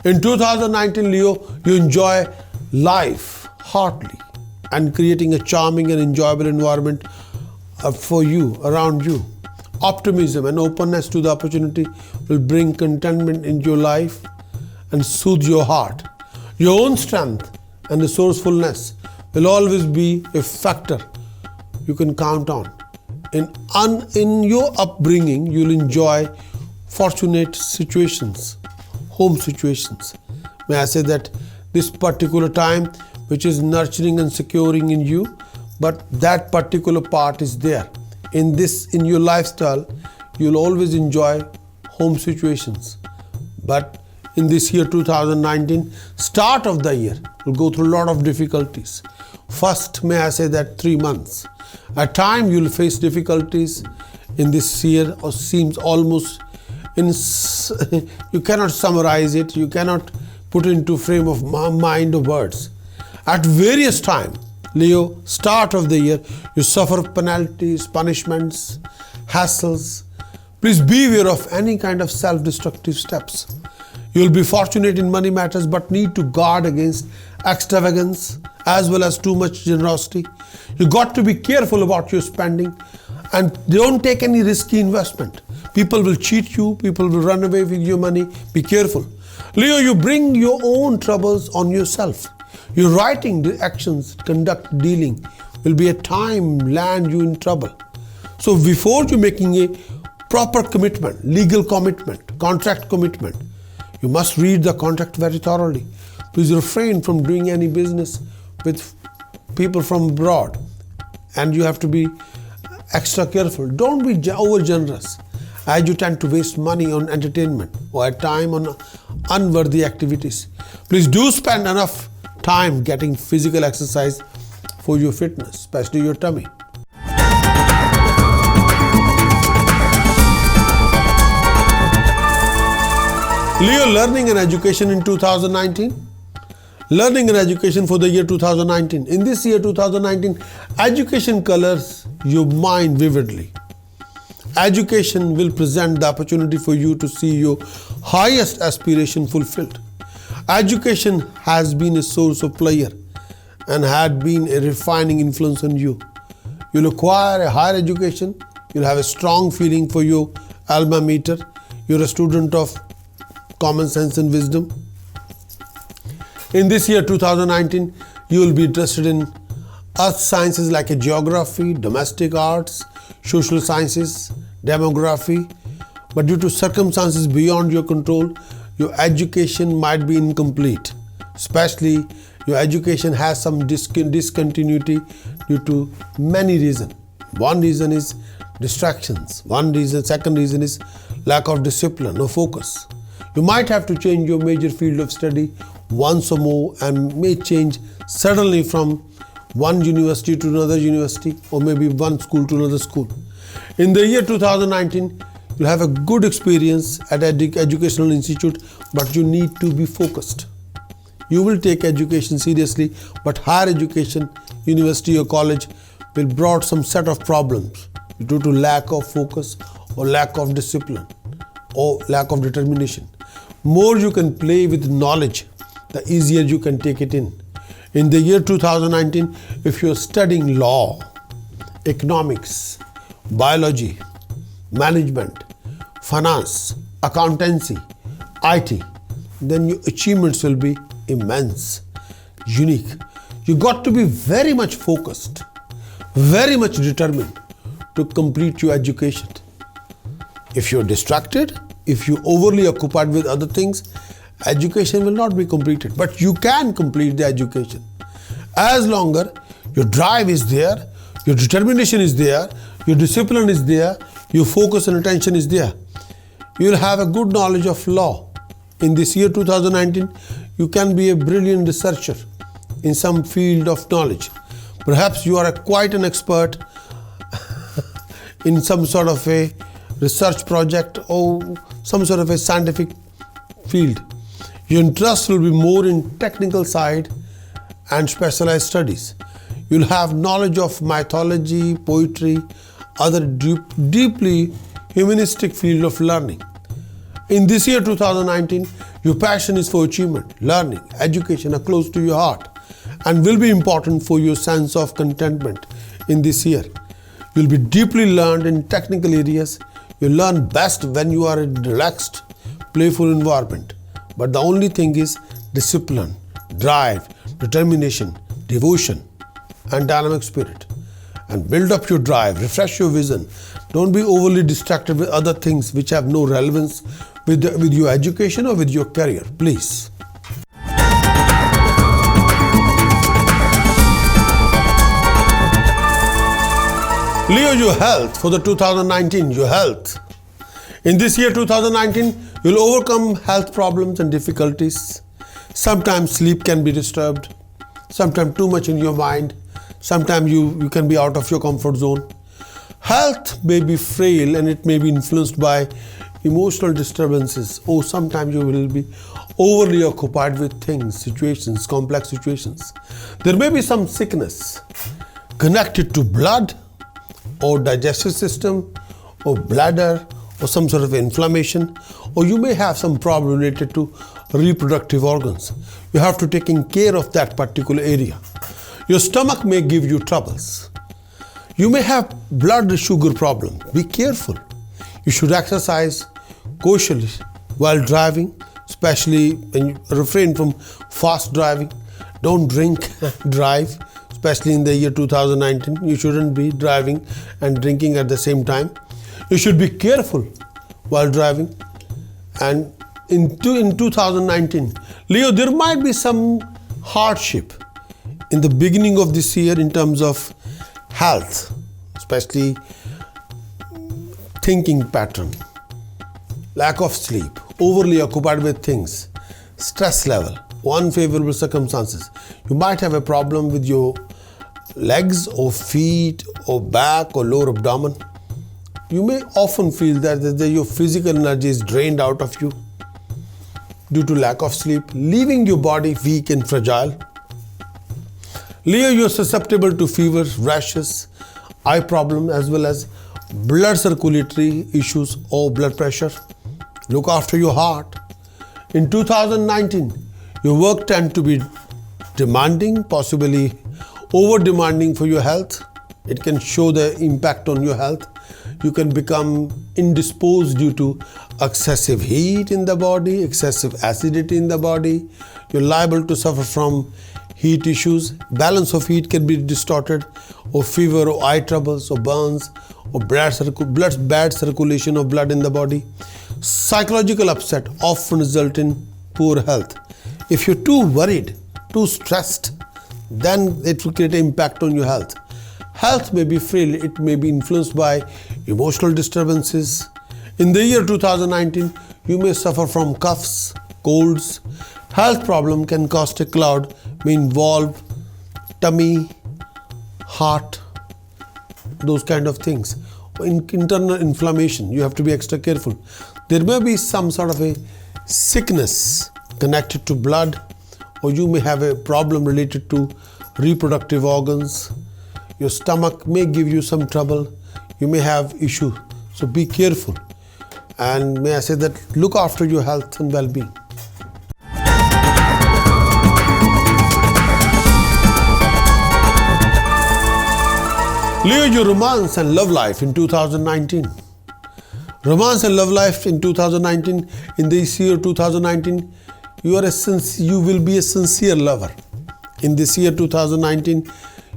In 2019, Leo, you enjoy life heartily and creating a charming and enjoyable environment for you, around you. Optimism and openness to the opportunity will bring contentment in your life and soothe your heart. Your own strength and resourcefulness will always be a factor you can count on. In your upbringing, you'll enjoy fortunate situations, home situations. May I say that this particular time, which is nurturing and securing in you, but that particular part is there. In your lifestyle, you'll always enjoy home situations. But in this year 2019, start of the year, you'll go through a lot of difficulties. First, may I say that 3 months. At time you'll face difficulties in this year, or seems almost you cannot summarize it, you cannot put into frame of mind or words. At various times, Leo, start of the year, you suffer penalties, punishments, hassles. Please beware of any kind of self-destructive steps. You will be fortunate in money matters, but need to guard against extravagance as well as too much generosity. You got to be careful about your spending and don't take any risky investment. People will cheat you, people will run away with your money. Be careful. Leo, you bring your own troubles on yourself. Your writing, the actions, conduct, dealing will be a time land you in trouble. So before you making a proper commitment, legal commitment, contract commitment, you must read the contract very thoroughly. Please refrain from doing any business with people from abroad, and you have to be extra careful. Don't be over generous, as you tend to waste money on entertainment or at time on unworthy activities. Please do spend enough time getting physical exercise for your fitness, especially your tummy. Leo, learning and education in 2019. Learning and education for the year 2019. In this year 2019, education colors your mind vividly. Education will present the opportunity for you to see your highest aspiration fulfilled. Education has been a source of pleasure and had been a refining influence on you. You'll acquire a higher education. You'll have a strong feeling for your alma mater. You're a student of common sense and wisdom. In this year 2019, you will be interested in earth sciences like geography, domestic arts, social sciences, demography. But due to circumstances beyond your control, your education might be incomplete. Especially your education has some discontinuity due to many reasons. One reason is distractions. Second reason is lack of discipline or focus. You might have to change your major field of study once or more, and may change suddenly from one university to another university, or maybe one school to another school. In the year 2019, you'll have a good experience at educational institute, but you need to be focused. You will take education seriously, but higher education, university or college will brought some set of problems due to lack of focus or lack of discipline or lack of determination. More you can play with knowledge, the easier you can take it in. In the year 2019, if you're studying law, economics, biology, management, finance, accountancy, IT, then your achievements will be immense, unique. You got to be very much focused, very much determined to complete your education. If you're distracted, if you're overly occupied with other things, education will not be completed. But you can complete the education. As longer your drive is there, your determination is there, your discipline is there, your focus and attention is there, you will have a good knowledge of law. In this year 2019, you can be a brilliant researcher in some field of knowledge. Perhaps you are quite an expert in some sort of a research project or some sort of a scientific field. Your interest will be more in technical side and specialized studies. You'll have knowledge of mythology, poetry, other deeply humanistic field of learning. In this year 2019, your passion is for achievement, learning, education are close to your heart and will be important for your sense of contentment in this year. You'll be deeply learned in technical areas. You learn best when you are in a relaxed, playful environment. But the only thing is discipline, drive, determination, devotion, and dynamic spirit. And build up your drive, refresh your vision. Don't be overly distracted with other things which have no relevance with your education or with your career, please. Leo, your health for the 2019, your health. In this year 2019, you'll overcome health problems and difficulties. Sometimes sleep can be disturbed, sometimes too much in your mind, sometimes you can be out of your comfort zone. Health may be frail and it may be influenced by emotional disturbances, or sometimes you will be overly occupied with things, situations, complex situations. There may be some sickness connected to blood or digestive system or bladder or some sort of inflammation, or you may have some problem related to reproductive organs. You have to take care of that particular area. Your stomach may give you troubles. You may have blood sugar problem. Be careful. You should exercise cautiously while driving, especially when you refrain from fast driving. Don't drink and drive, especially in the year 2019. You shouldn't be driving and drinking at the same time. You should be careful while driving. And in 2019, Leo, there might be some hardship in the beginning of this year in terms of health, especially thinking pattern, lack of sleep, overly occupied with things, stress level, unfavorable circumstances. You might have a problem with your legs or feet or back or lower abdomen. You may often feel that your physical energy is drained out of you due to lack of sleep, leaving your body weak and fragile. Leo, you're susceptible to fever, rashes, eye problem, as well as blood circulatory issues or blood pressure. Look after your heart. In 2019, your work tends to be demanding, possibly over-demanding for your health. It can show the impact on your health. You can become indisposed due to excessive heat in the body, excessive acidity in the body. You're liable to suffer from heat issues. Balance of heat can be distorted, or fever, or eye troubles, or burns, or bad circulation of blood in the body. Psychological upset often result in poor health. If you're too worried, too stressed, then it will create an impact on your health. Health may be frail, it may be influenced by emotional disturbances. In the year 2019, you may suffer from coughs, colds. Health problem can cause a cloud, may involve tummy, heart, those kind of things. Internal inflammation, you have to be extra careful. There may be some sort of a sickness connected to blood, or you may have a problem related to reproductive organs. Your stomach may give you some trouble. You may have issue. So be careful. And may I say that look after your health and well-being. Leo, your romance and love life in 2019. Romance and love life in 2019. In this year 2019, you will be a sincere lover. In this year 2019,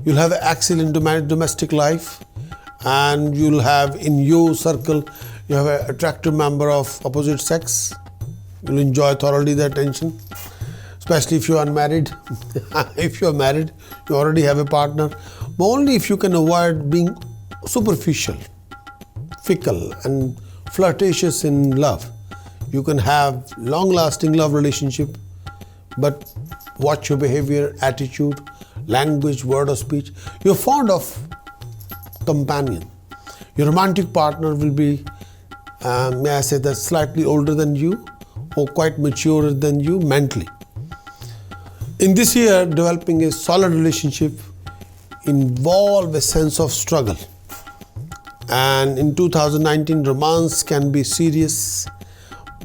you'll have an excellent domestic life, and you'll have in your circle, you have an attractive member of opposite sex. You'll enjoy thoroughly the attention, especially if you are unmarried. If you are married, you already have a partner. But only if you can avoid being superficial, fickle, and flirtatious in love. You can have long-lasting love relationship, but watch your behavior, attitude, language, word of speech. You're fond of companion. Your romantic partner will be, may I say that, slightly older than you or quite mature than you mentally. In this year, developing a solid relationship involve a sense of struggle. And in 2019, romance can be serious,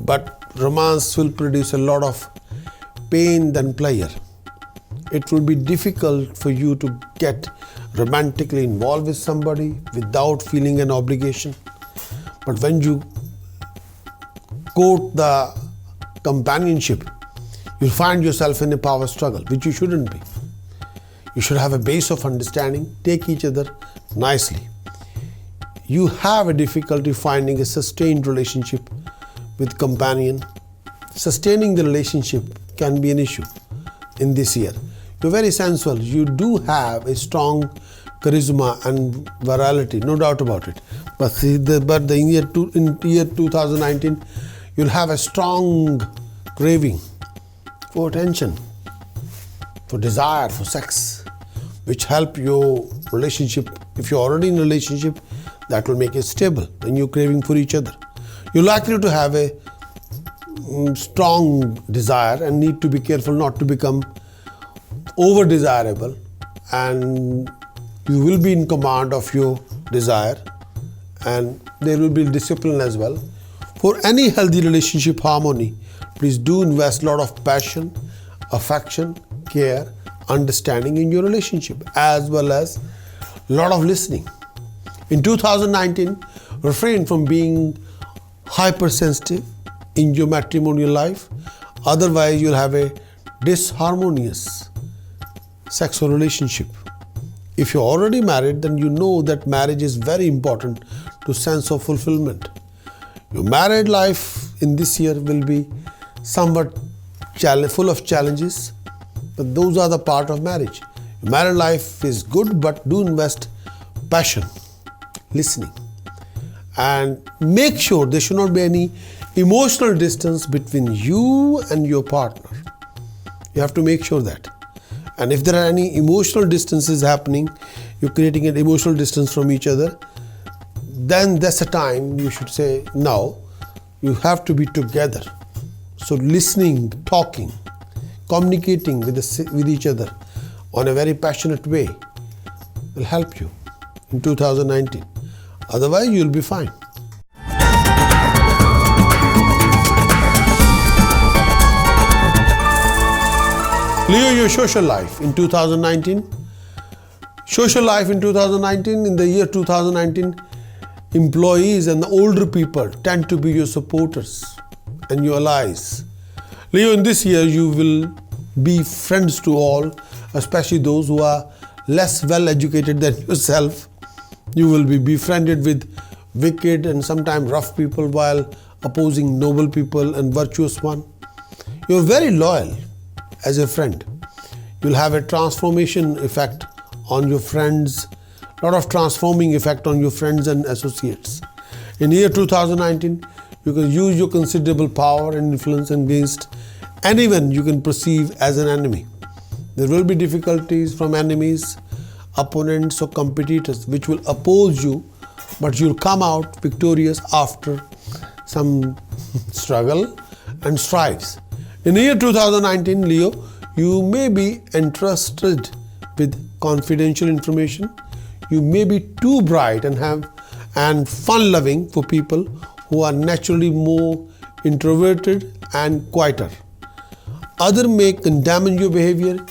but romance will produce a lot of pain than pleasure. It will be difficult for you to get romantically involved with somebody without feeling an obligation. But when you court the companionship, you'll find yourself in a power struggle, which you shouldn't be. You should have a base of understanding, take each other nicely. You have a difficulty finding a sustained relationship with companion. Sustaining the relationship can be an issue in this year. You're very sensual. You do have a strong charisma and virality, no doubt about it. But in year 2019, you'll have a strong craving for attention, for desire, for sex, which help your relationship. If you're already in a relationship, that will make it stable when you're craving for each other. You're likely to have a strong desire and need to be careful not to become over desirable, and you will be in command of your desire, and there will be discipline as well. For any healthy relationship harmony, please do invest a lot of passion, affection, care, understanding in your relationship, as well as a lot of listening. In 2019, refrain from being hypersensitive in your matrimonial life. Otherwise, you'll have a disharmonious sexual relationship. If you're already married, then you know that marriage is very important to sense of fulfillment. Your married life in this year will be somewhat full of challenges, but those are the part of marriage. Your married life is good, but do invest passion, listening, and make sure there should not be any emotional distance between you and your partner. You have to make sure that. And if there are any emotional distances happening, you're creating an emotional distance from each other, then that's a time you should say, no, you have to be together. So listening, talking, communicating with each other on a very passionate way will help you in 2019. Otherwise, you'll be fine. Leo, your social life in 2019. Social life in 2019, in the year 2019, employees and the older people tend to be your supporters and your allies. Leo, in this year, you will be friends to all, especially those who are less well educated than yourself. You will be befriended with wicked and sometimes rough people while opposing noble people and virtuous one. You're very loyal as a friend. You'll have a transformation effect on your friends, lot of transforming effect on your friends and associates. In year 2019, you can use your considerable power and influence against anyone you can perceive as an enemy. There will be difficulties from enemies, opponents or competitors which will oppose you, but you'll come out victorious after some struggle and strives. In the year 2019, Leo, you may be entrusted with confidential information. You may be too bright and fun-loving for people who are naturally more introverted and quieter. Others may condemn your behavior.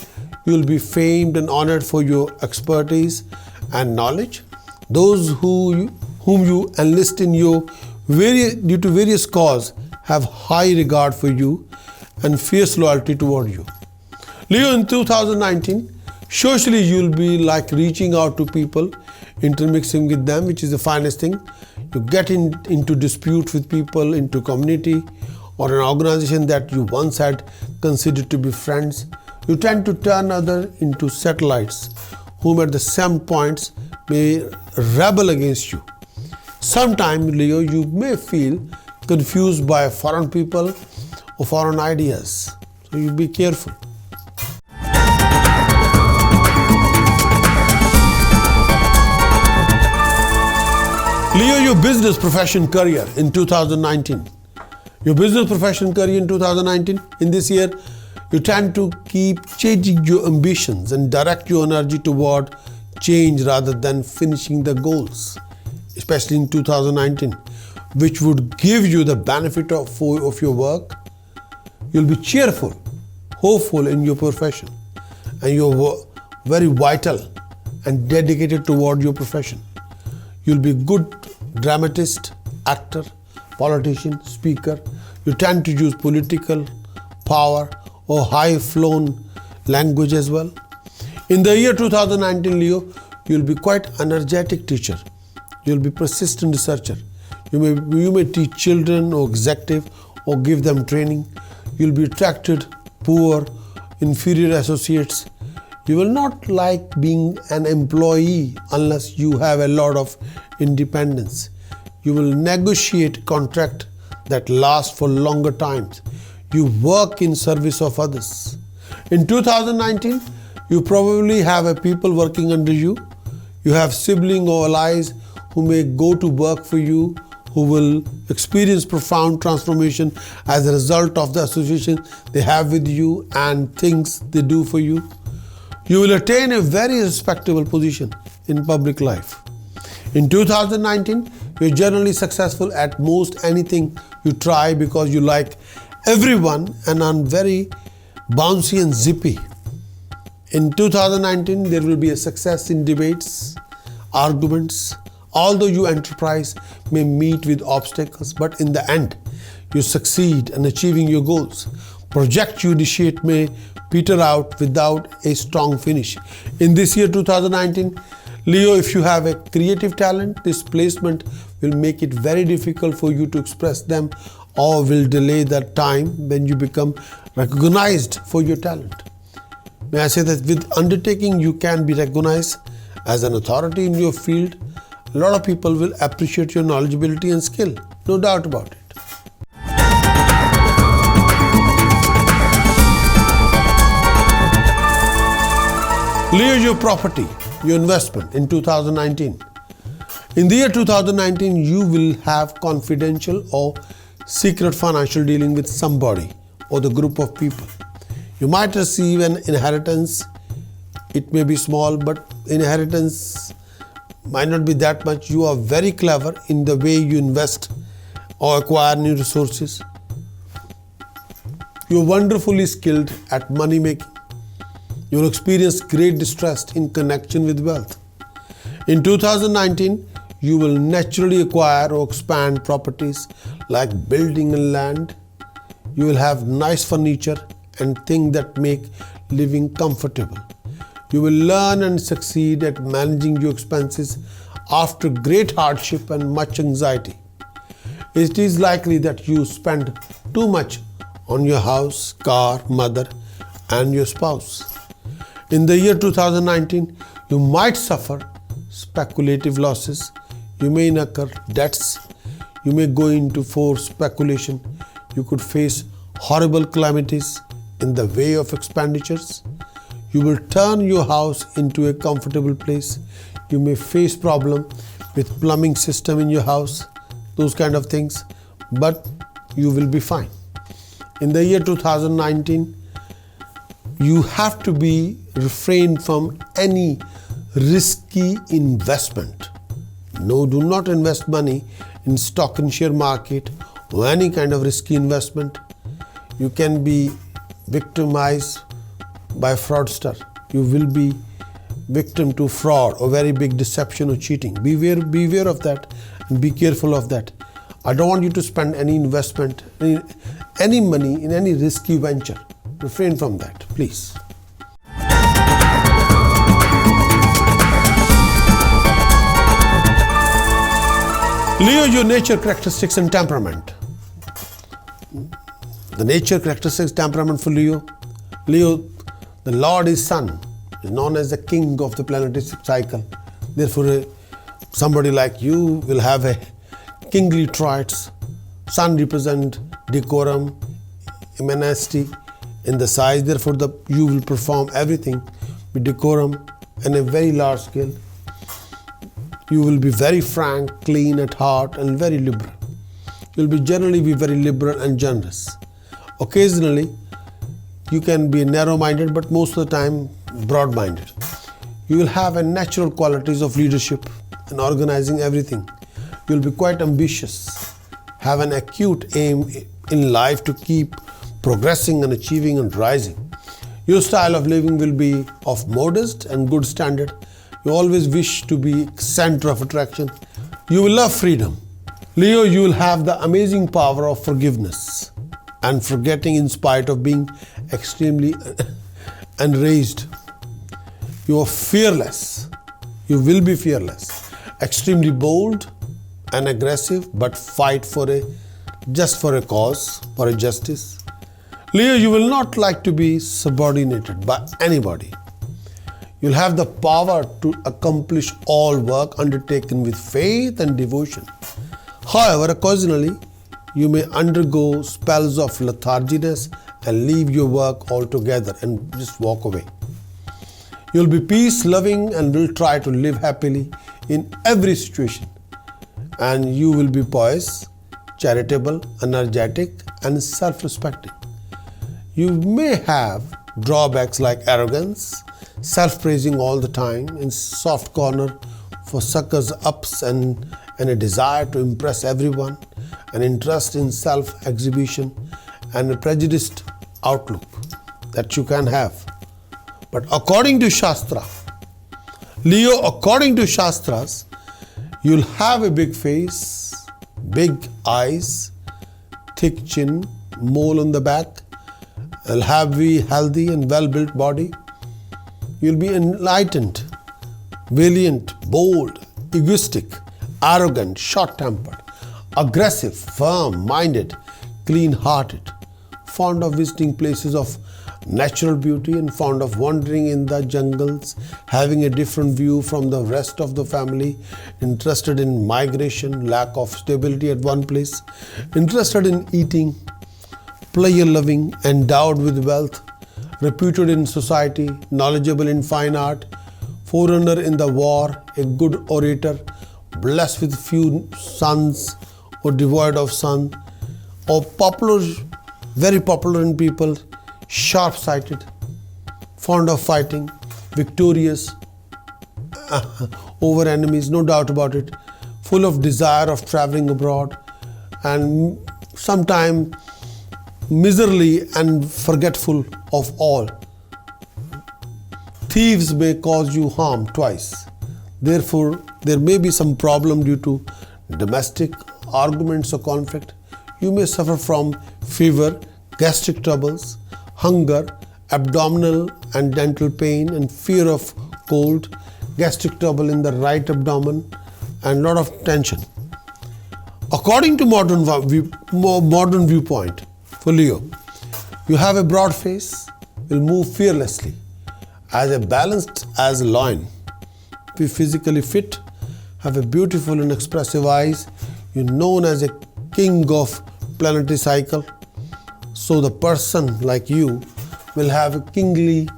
You will be famed and honored for your expertise and knowledge. Those whom you enlist in your due to various cause have high regard for you and fierce loyalty toward you. Leo, in 2019, socially you'll be like reaching out to people, intermixing with them, which is the finest thing. You get into dispute with people, into community or an organization that you once had considered to be friends. You tend to turn others into satellites whom at the same points may rebel against you. Sometimes, Leo, you may feel confused by foreign people or foreign ideas. So you be careful. Leo, your business, profession, career in 2019. Your business, profession, career in 2019, in this year, you tend to keep changing your ambitions and direct your energy toward change rather than finishing the goals, especially in 2019, which would give you the benefit of your work. You'll be cheerful, hopeful in your profession, and you're very vital and dedicated toward your profession. You'll be good dramatist, actor, politician, speaker. You tend to use political power or high-flown language as well. In the year 2019, Leo, you'll be quite energetic teacher. You'll be persistent researcher. You may teach children or executive or give them training. You'll be attracted poor, inferior associates. You will not like being an employee unless you have a lot of independence. You will negotiate contract that last for longer times. You work in service of others. In 2019, you probably have a people working under you. You have siblings or allies who may go to work for you, who will experience profound transformation as a result of the association they have with you and things they do for you. You will attain a very respectable position in public life. In 2019, you're generally successful at most anything you try because you like everyone and are very bouncy and zippy. In 2019, there will be a success in debates, arguments. Although your enterprise may meet with obstacles, but in the end, you succeed in achieving your goals. Project you initiate may peter out without a strong finish. In this year 2019, Leo, if you have a creative talent, this placement will make it very difficult for you to express them or will delay that time when you become recognized for your talent. May I say that with undertaking, you can be recognized as an authority in your field. A lot of people will appreciate your knowledgeability and skill, no doubt about it. Leo, your property, your investment in 2019. In the year 2019, you will have confidential or secret financial dealing with somebody or the group of people. You might receive an inheritance. It may be small, but inheritance might not be that much. You are very clever in the way you invest or acquire new resources. You are wonderfully skilled at money making. You will experience great distress in connection with wealth. In 2019, you will naturally acquire or expand properties like building and land. You will have nice furniture and things that make living comfortable. You will learn and succeed at managing your expenses after great hardship and much anxiety. It is likely that you spend too much on your house, car, mother, and your spouse. In the year 2019, you might suffer speculative losses. You may incur debts. You may go into forced speculation. You could face horrible calamities in the way of expenditures. You will turn your house into a comfortable place. You may face problem with plumbing system in your house, those kind of things, but you will be fine. In the year 2019, you have to be refrained from any risky investment. No, do not invest money in stock and share market or any kind of risky investment. You can be victimized by fraudster. You will be victim to fraud or very big deception or cheating. Beware of that and be careful of that. I don't want you to spend any investment, any money in any risky venture. Refrain from that, please. Leo, your nature, characteristics and temperament. The nature, characteristics, temperament for Leo. Leo, the Lord is Sun, is known as the king of the planetary cycle. Therefore, somebody like you will have a kingly traits. Sun represent decorum, immensity in the size. Therefore, you will perform everything with decorum and a very large scale. You will be very frank, clean at heart, and very liberal. You will generally be very liberal and generous. Occasionally, you can be narrow-minded, but most of the time, broad-minded. You will have a natural qualities of leadership and organizing everything. You will be quite ambitious, have an acute aim in life to keep progressing and achieving and rising. Your style of living will be of modest and good standard. You always wish to be center of attraction. You will love freedom. Leo, you will have the amazing power of forgiveness and forgetting in spite of being extremely enraged. You are fearless. You will be fearless. Extremely bold and aggressive, but fight just for a cause, for a justice. Leo, you will not like to be subordinated by anybody. You'll have the power to accomplish all work undertaken with faith and devotion. However, occasionally, you may undergo spells of letharginess and leave your work altogether and just walk away. You'll be peace-loving and will try to live happily in every situation. And you will be poised, charitable, energetic, and self-respecting. You may have drawbacks like arrogance, self-praising all the time, and soft corner for suckers ups and a desire to impress everyone, an interest in self-exhibition, and a prejudiced outlook that you can have. But according to Shastra, Leo, according to Shastras, you'll have a big face, big eyes, thick chin, mole on the back. You'll have a healthy and well-built body. You'll be enlightened, valiant, bold, egoistic, arrogant, short-tempered, aggressive, firm-minded, clean-hearted, fond of visiting places of natural beauty and fond of wandering in the jungles, having a different view from the rest of the family, interested in migration, lack of stability at one place, interested in eating, player-loving, endowed with wealth, reputed in society, knowledgeable in fine art, forerunner in the war, a good orator, blessed with few sons or devoid of son, or popular, very popular in people, sharp-sighted, fond of fighting, victorious over enemies, no doubt about it, full of desire of traveling abroad, and sometimes miserly and forgetful of all. Thieves may cause you harm twice. Therefore, there may be some problem due to domestic arguments or conflict. You may suffer from fever, gastric troubles, hunger, abdominal and dental pain, and fear of cold, gastric trouble in the right abdomen, and lot of tension. According to modern viewpoint for Leo, you have a broad face, will move fearlessly, as balanced as a lion, be physically fit, have a beautiful and expressive eyes. You're known as a king of planetary cycle. So the person like you will have kingly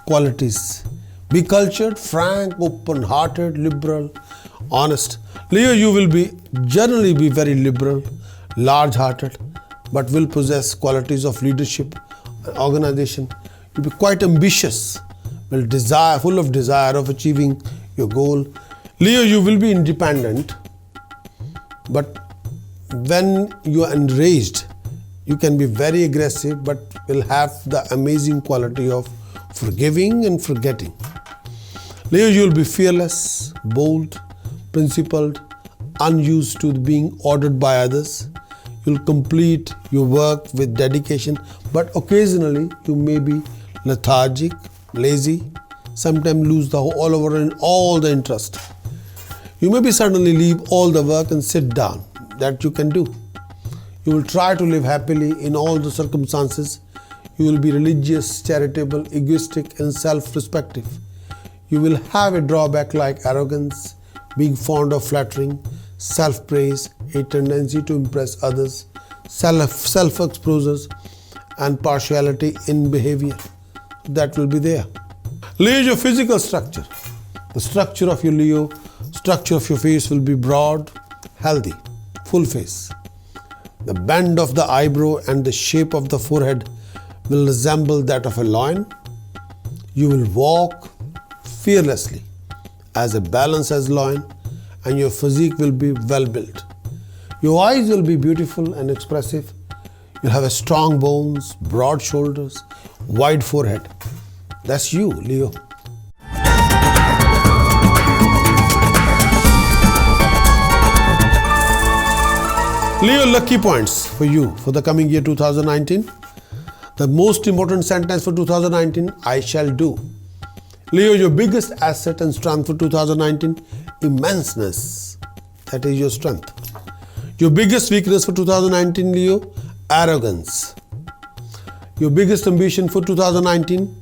qualities. Be cultured, frank, open-hearted, liberal, honest. Leo, you will generally be very liberal, large-hearted, but will possess qualities of leadership and organization. You'll be quite ambitious, full of desire of achieving your goal. Leo, you will be independent, but when you are enraged, you can be very aggressive, but will have the amazing quality of forgiving and forgetting. Leo, you will be fearless, bold, principled, unused to being ordered by others. You'll complete your work with dedication, but occasionally you may be lethargic, lazy, sometimes lose all the interest. You may be suddenly leave all the work and sit down. That you can do. You will try to live happily in all the circumstances. You will be religious, charitable, egoistic, and self-respective. You will have a drawback like arrogance, being fond of flattering, self-praise, a tendency to impress others, self-exposures, and partiality in behavior. That will be there. Leo, your physical structure. The structure of your Leo, structure of your face will be broad, healthy, full face. The bend of the eyebrow and the shape of the forehead will resemble that of a lion. You will walk fearlessly as a balanced as lion, and your physique will be well built. Your eyes will be beautiful and expressive. You'll have a strong bones, broad shoulders, wide forehead. That's you, Leo. Leo, lucky points for you for the coming year 2019. The most important sentence for 2019, I shall do. Leo, your biggest asset and strength for 2019, immenseness. That is your strength. Your biggest weakness for 2019, Leo, arrogance. Your biggest ambition for 2019,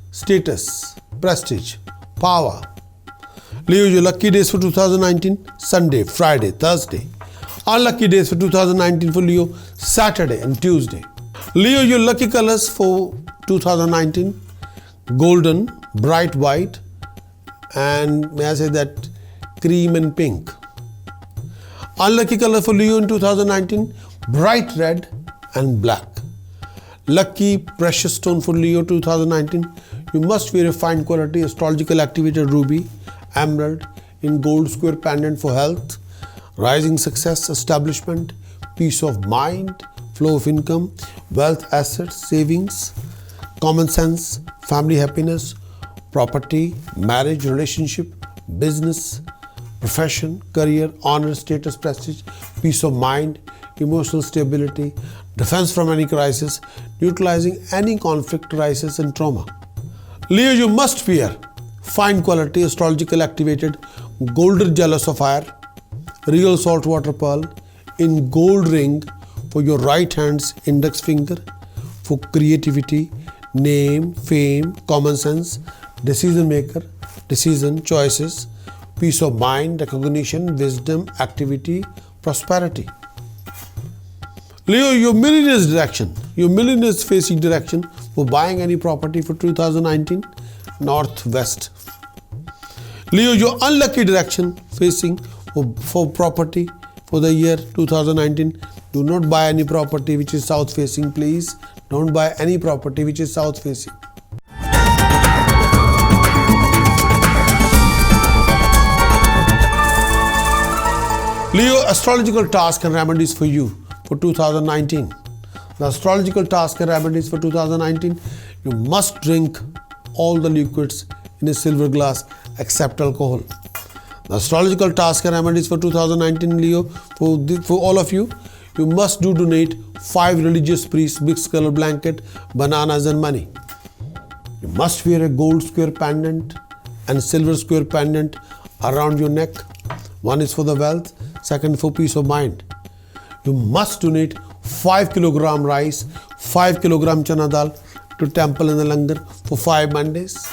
status, prestige, power. Leo, your lucky days for 2019, Sunday, Friday, Thursday. Unlucky days for 2019 for Leo, Saturday and Tuesday. Leo, your lucky colors for 2019, golden, bright white, and may I say that cream and pink. Unlucky color for Leo in 2019, bright red and black. Lucky precious stone for Leo 2019, you must wear a fine quality astrological activated ruby, emerald in gold square pendant for health, rising success, establishment, peace of mind, flow of income, wealth, assets, savings, common sense, family happiness, property, marriage, relationship, business, profession, career, honor, status, prestige, peace of mind, emotional stability, defense from any crisis, neutralizing any conflict, crisis and trauma. Leo, you must wear fine quality astrological activated golden jello sapphire, real saltwater pearl in gold ring for your right hand's index finger for creativity, name, fame, common sense, decision maker, decision, choices, peace of mind, recognition, wisdom, activity, prosperity. Leo, your millionaire's direction, your millionaire's facing direction for buying any property for 2019, northwest. Leo, your unlucky direction facing for property for the year 2019, do not buy any property which is south facing, please. Don't buy any property which is south facing. Leo, astrological task and remedies for you for 2019. The astrological task and remedies for 2019, you must drink all the liquids in a silver glass except alcohol. The astrological task and remedies for 2019, Leo, for all of you, you must donate 5 religious priests, mixed color blanket, bananas and money. You must wear a gold square pendant and silver square pendant around your neck. One is for the wealth, second for peace of mind. You must donate 5 kilogram rice, 5 kilogram chana dal to temple in the langar for 5 Mondays.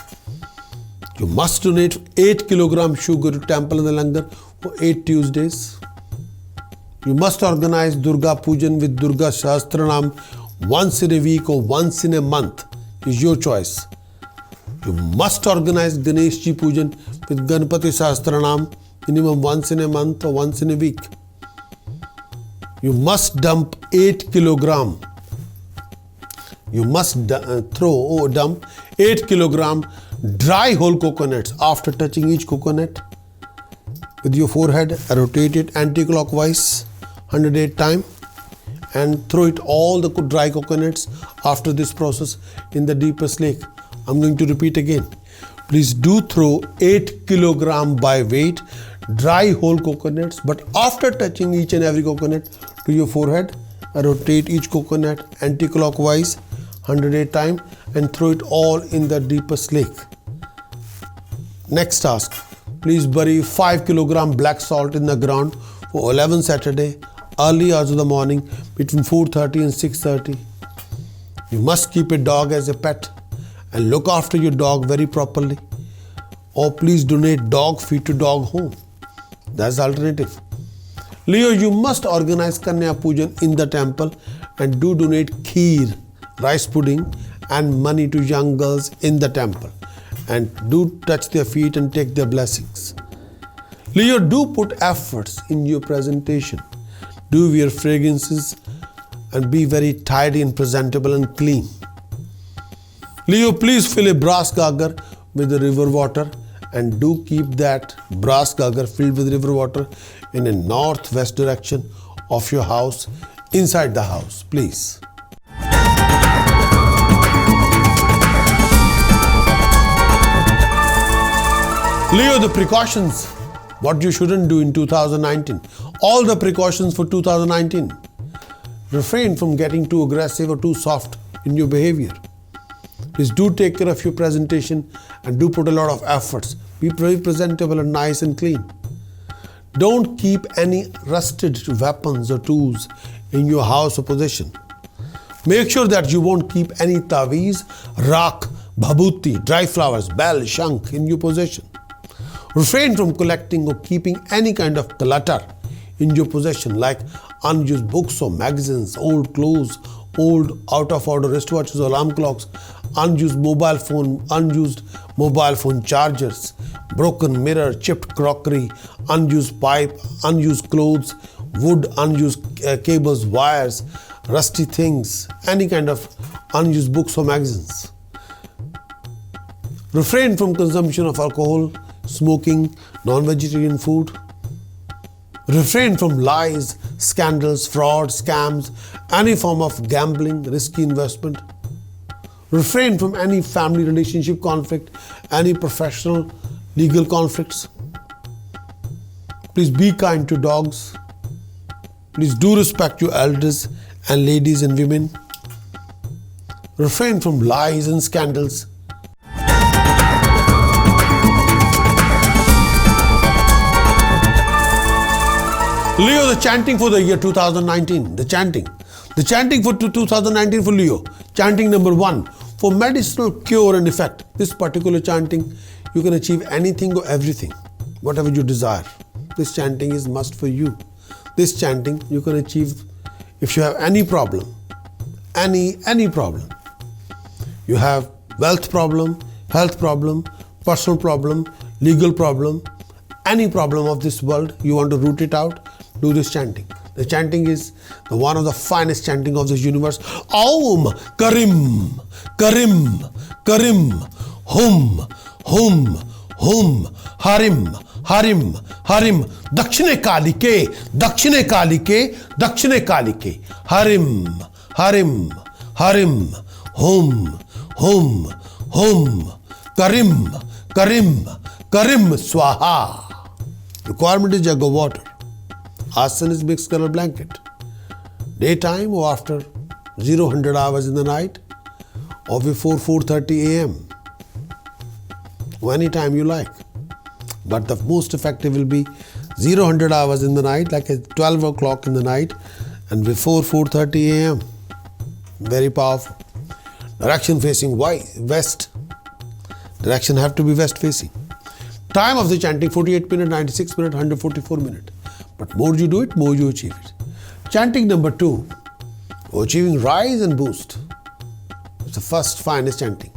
You must donate 8 kilogram sugar to temple in the langar for 8 Tuesdays. You must organize Durga Pujan with Durga Sahasranam once in a week or once in a month. Is your choice. You must organize Ganesh Ji Pujan with Ganpati Sahasranam minimum once in a month or once in a week. You must dump 8 kilogram. You must dump 8 kilogram dry whole coconuts after touching each coconut with your forehead. Rotate it anti-clockwise 108 times and throw it all the dry coconuts after this process in the deepest lake. I'm going to repeat again. Please do throw 8 kilogram by weight dry whole coconuts, but after touching each and every coconut to your forehead, rotate each coconut anti-clockwise 108 times and throw it all in the deepest lake. Next task, please bury 5 kilogram black salt in the ground for 11 Saturday, early hours of the morning between 4:30 and 6:30. You must keep a dog as a pet and look after your dog very properly. Or please donate dog feed to dog home. That's the alternative. Leo, you must organize Kanya Pujan in the temple and do donate kheer, rice pudding and money to young girls in the temple. And do touch their feet and take their blessings. Leo, do put efforts in your presentation. Do wear fragrances and be very tidy and presentable and clean. Leo, please fill a brass gargar with the river water and do keep that brass gargar filled with river water in a northwest direction of your house, inside the house, please. Leo, the precautions, what you shouldn't do in 2019. All the precautions for 2019. Refrain from getting too aggressive or too soft in your behavior. Please do take care of your presentation and do put a lot of efforts. Be very presentable and nice and clean. Don't keep any rusted weapons or tools in your house or possession. Make sure that you won't keep any taweez, rak, bhabooti, dry flowers, bell, shank in your possession. Refrain from collecting or keeping any kind of clutter in your possession like unused books or magazines, old clothes, old out of order wristwatches or alarm clocks, unused mobile phone chargers, broken mirror, chipped crockery, unused pipe, unused clothes, wood, unused cables, wires, rusty things, any kind of unused books or magazines. Refrain from consumption of alcohol, smoking, non-vegetarian food. Refrain from lies, scandals, fraud, scams, any form of gambling, risky investment. Refrain from any family relationship conflict, any professional legal conflicts. Please be kind to dogs. Please do respect your elders and ladies and women. Refrain from lies and scandals. Leo, the chanting for the year 2019. The chanting for 2019 for Leo. Chanting number 1. For medicinal cure and effect. This particular chanting, you can achieve anything or everything, whatever you desire. This chanting is must for you. This chanting you can achieve if you have any problem, any problem. You have wealth problem, health problem, personal problem, legal problem, any problem of this world, you want to root it out, do this chanting. The chanting is one of the finest chanting of this universe. Aum Karim, Karim, Karim, Hum, Hum, Hum, Harim, Harim, Harim, Dakshine Kalike, Dakshine Kalike, Dakshine Kalike, Harim, Harim, Harim, Hum, Hum, Hum, Karim, Karim, Karim, Swaha. Requirement is jug of water. Asan is mixed color blanket. Daytime or after 0-100 hours in the night or before 4:30 a.m. or any time you like. But the most effective will be 0-100 hours in the night, like at 12 o'clock in the night and before 4:30 a.m. Very powerful. Direction facing west. Direction have to be west facing. Time of the chanting 48 minutes, 96 minutes, 144 minutes. But more you do it, more you achieve it. Chanting number 2, achieving rise and boost. It's the first finest chanting.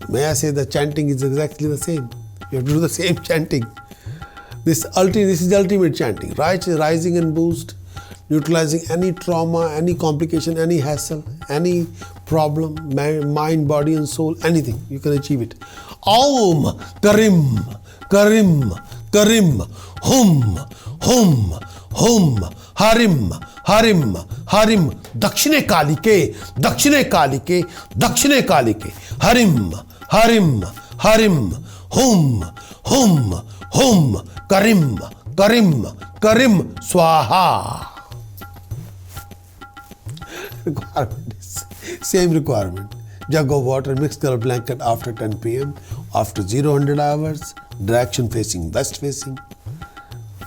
May I say the chanting is exactly the same. You have to do the same chanting. This is the ultimate chanting. Rising and boost, neutralizing any trauma, any complication, any hassle, any problem, mind, body and soul, anything. You can achieve it. Aum Karim, Karim, Karim, Hum, Hum, Hum, Harim, Harim, Harim, Dakshine Kalike, Dakshine Kalike, Dakshine Kalike, Harim, Harim, Harim, Hum, hum, hum, karim, karim, karim, swaha. Requirement is same requirement. Jug of water, mixed color blanket after 10 p.m. After 0-100 hours, direction facing west facing.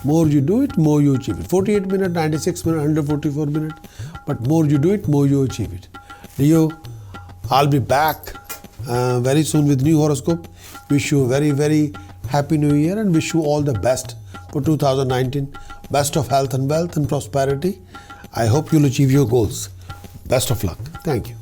More you do it, more you achieve it. 48 minutes, 96 minutes, 144 minutes. But more you do it, more you achieve it. Leo, I'll be back very soon with new horoscope. Wish you a very, very happy new year and wish you all the best for 2019. Best of health and wealth and prosperity. I hope you'll achieve your goals. Best of luck. Thank you.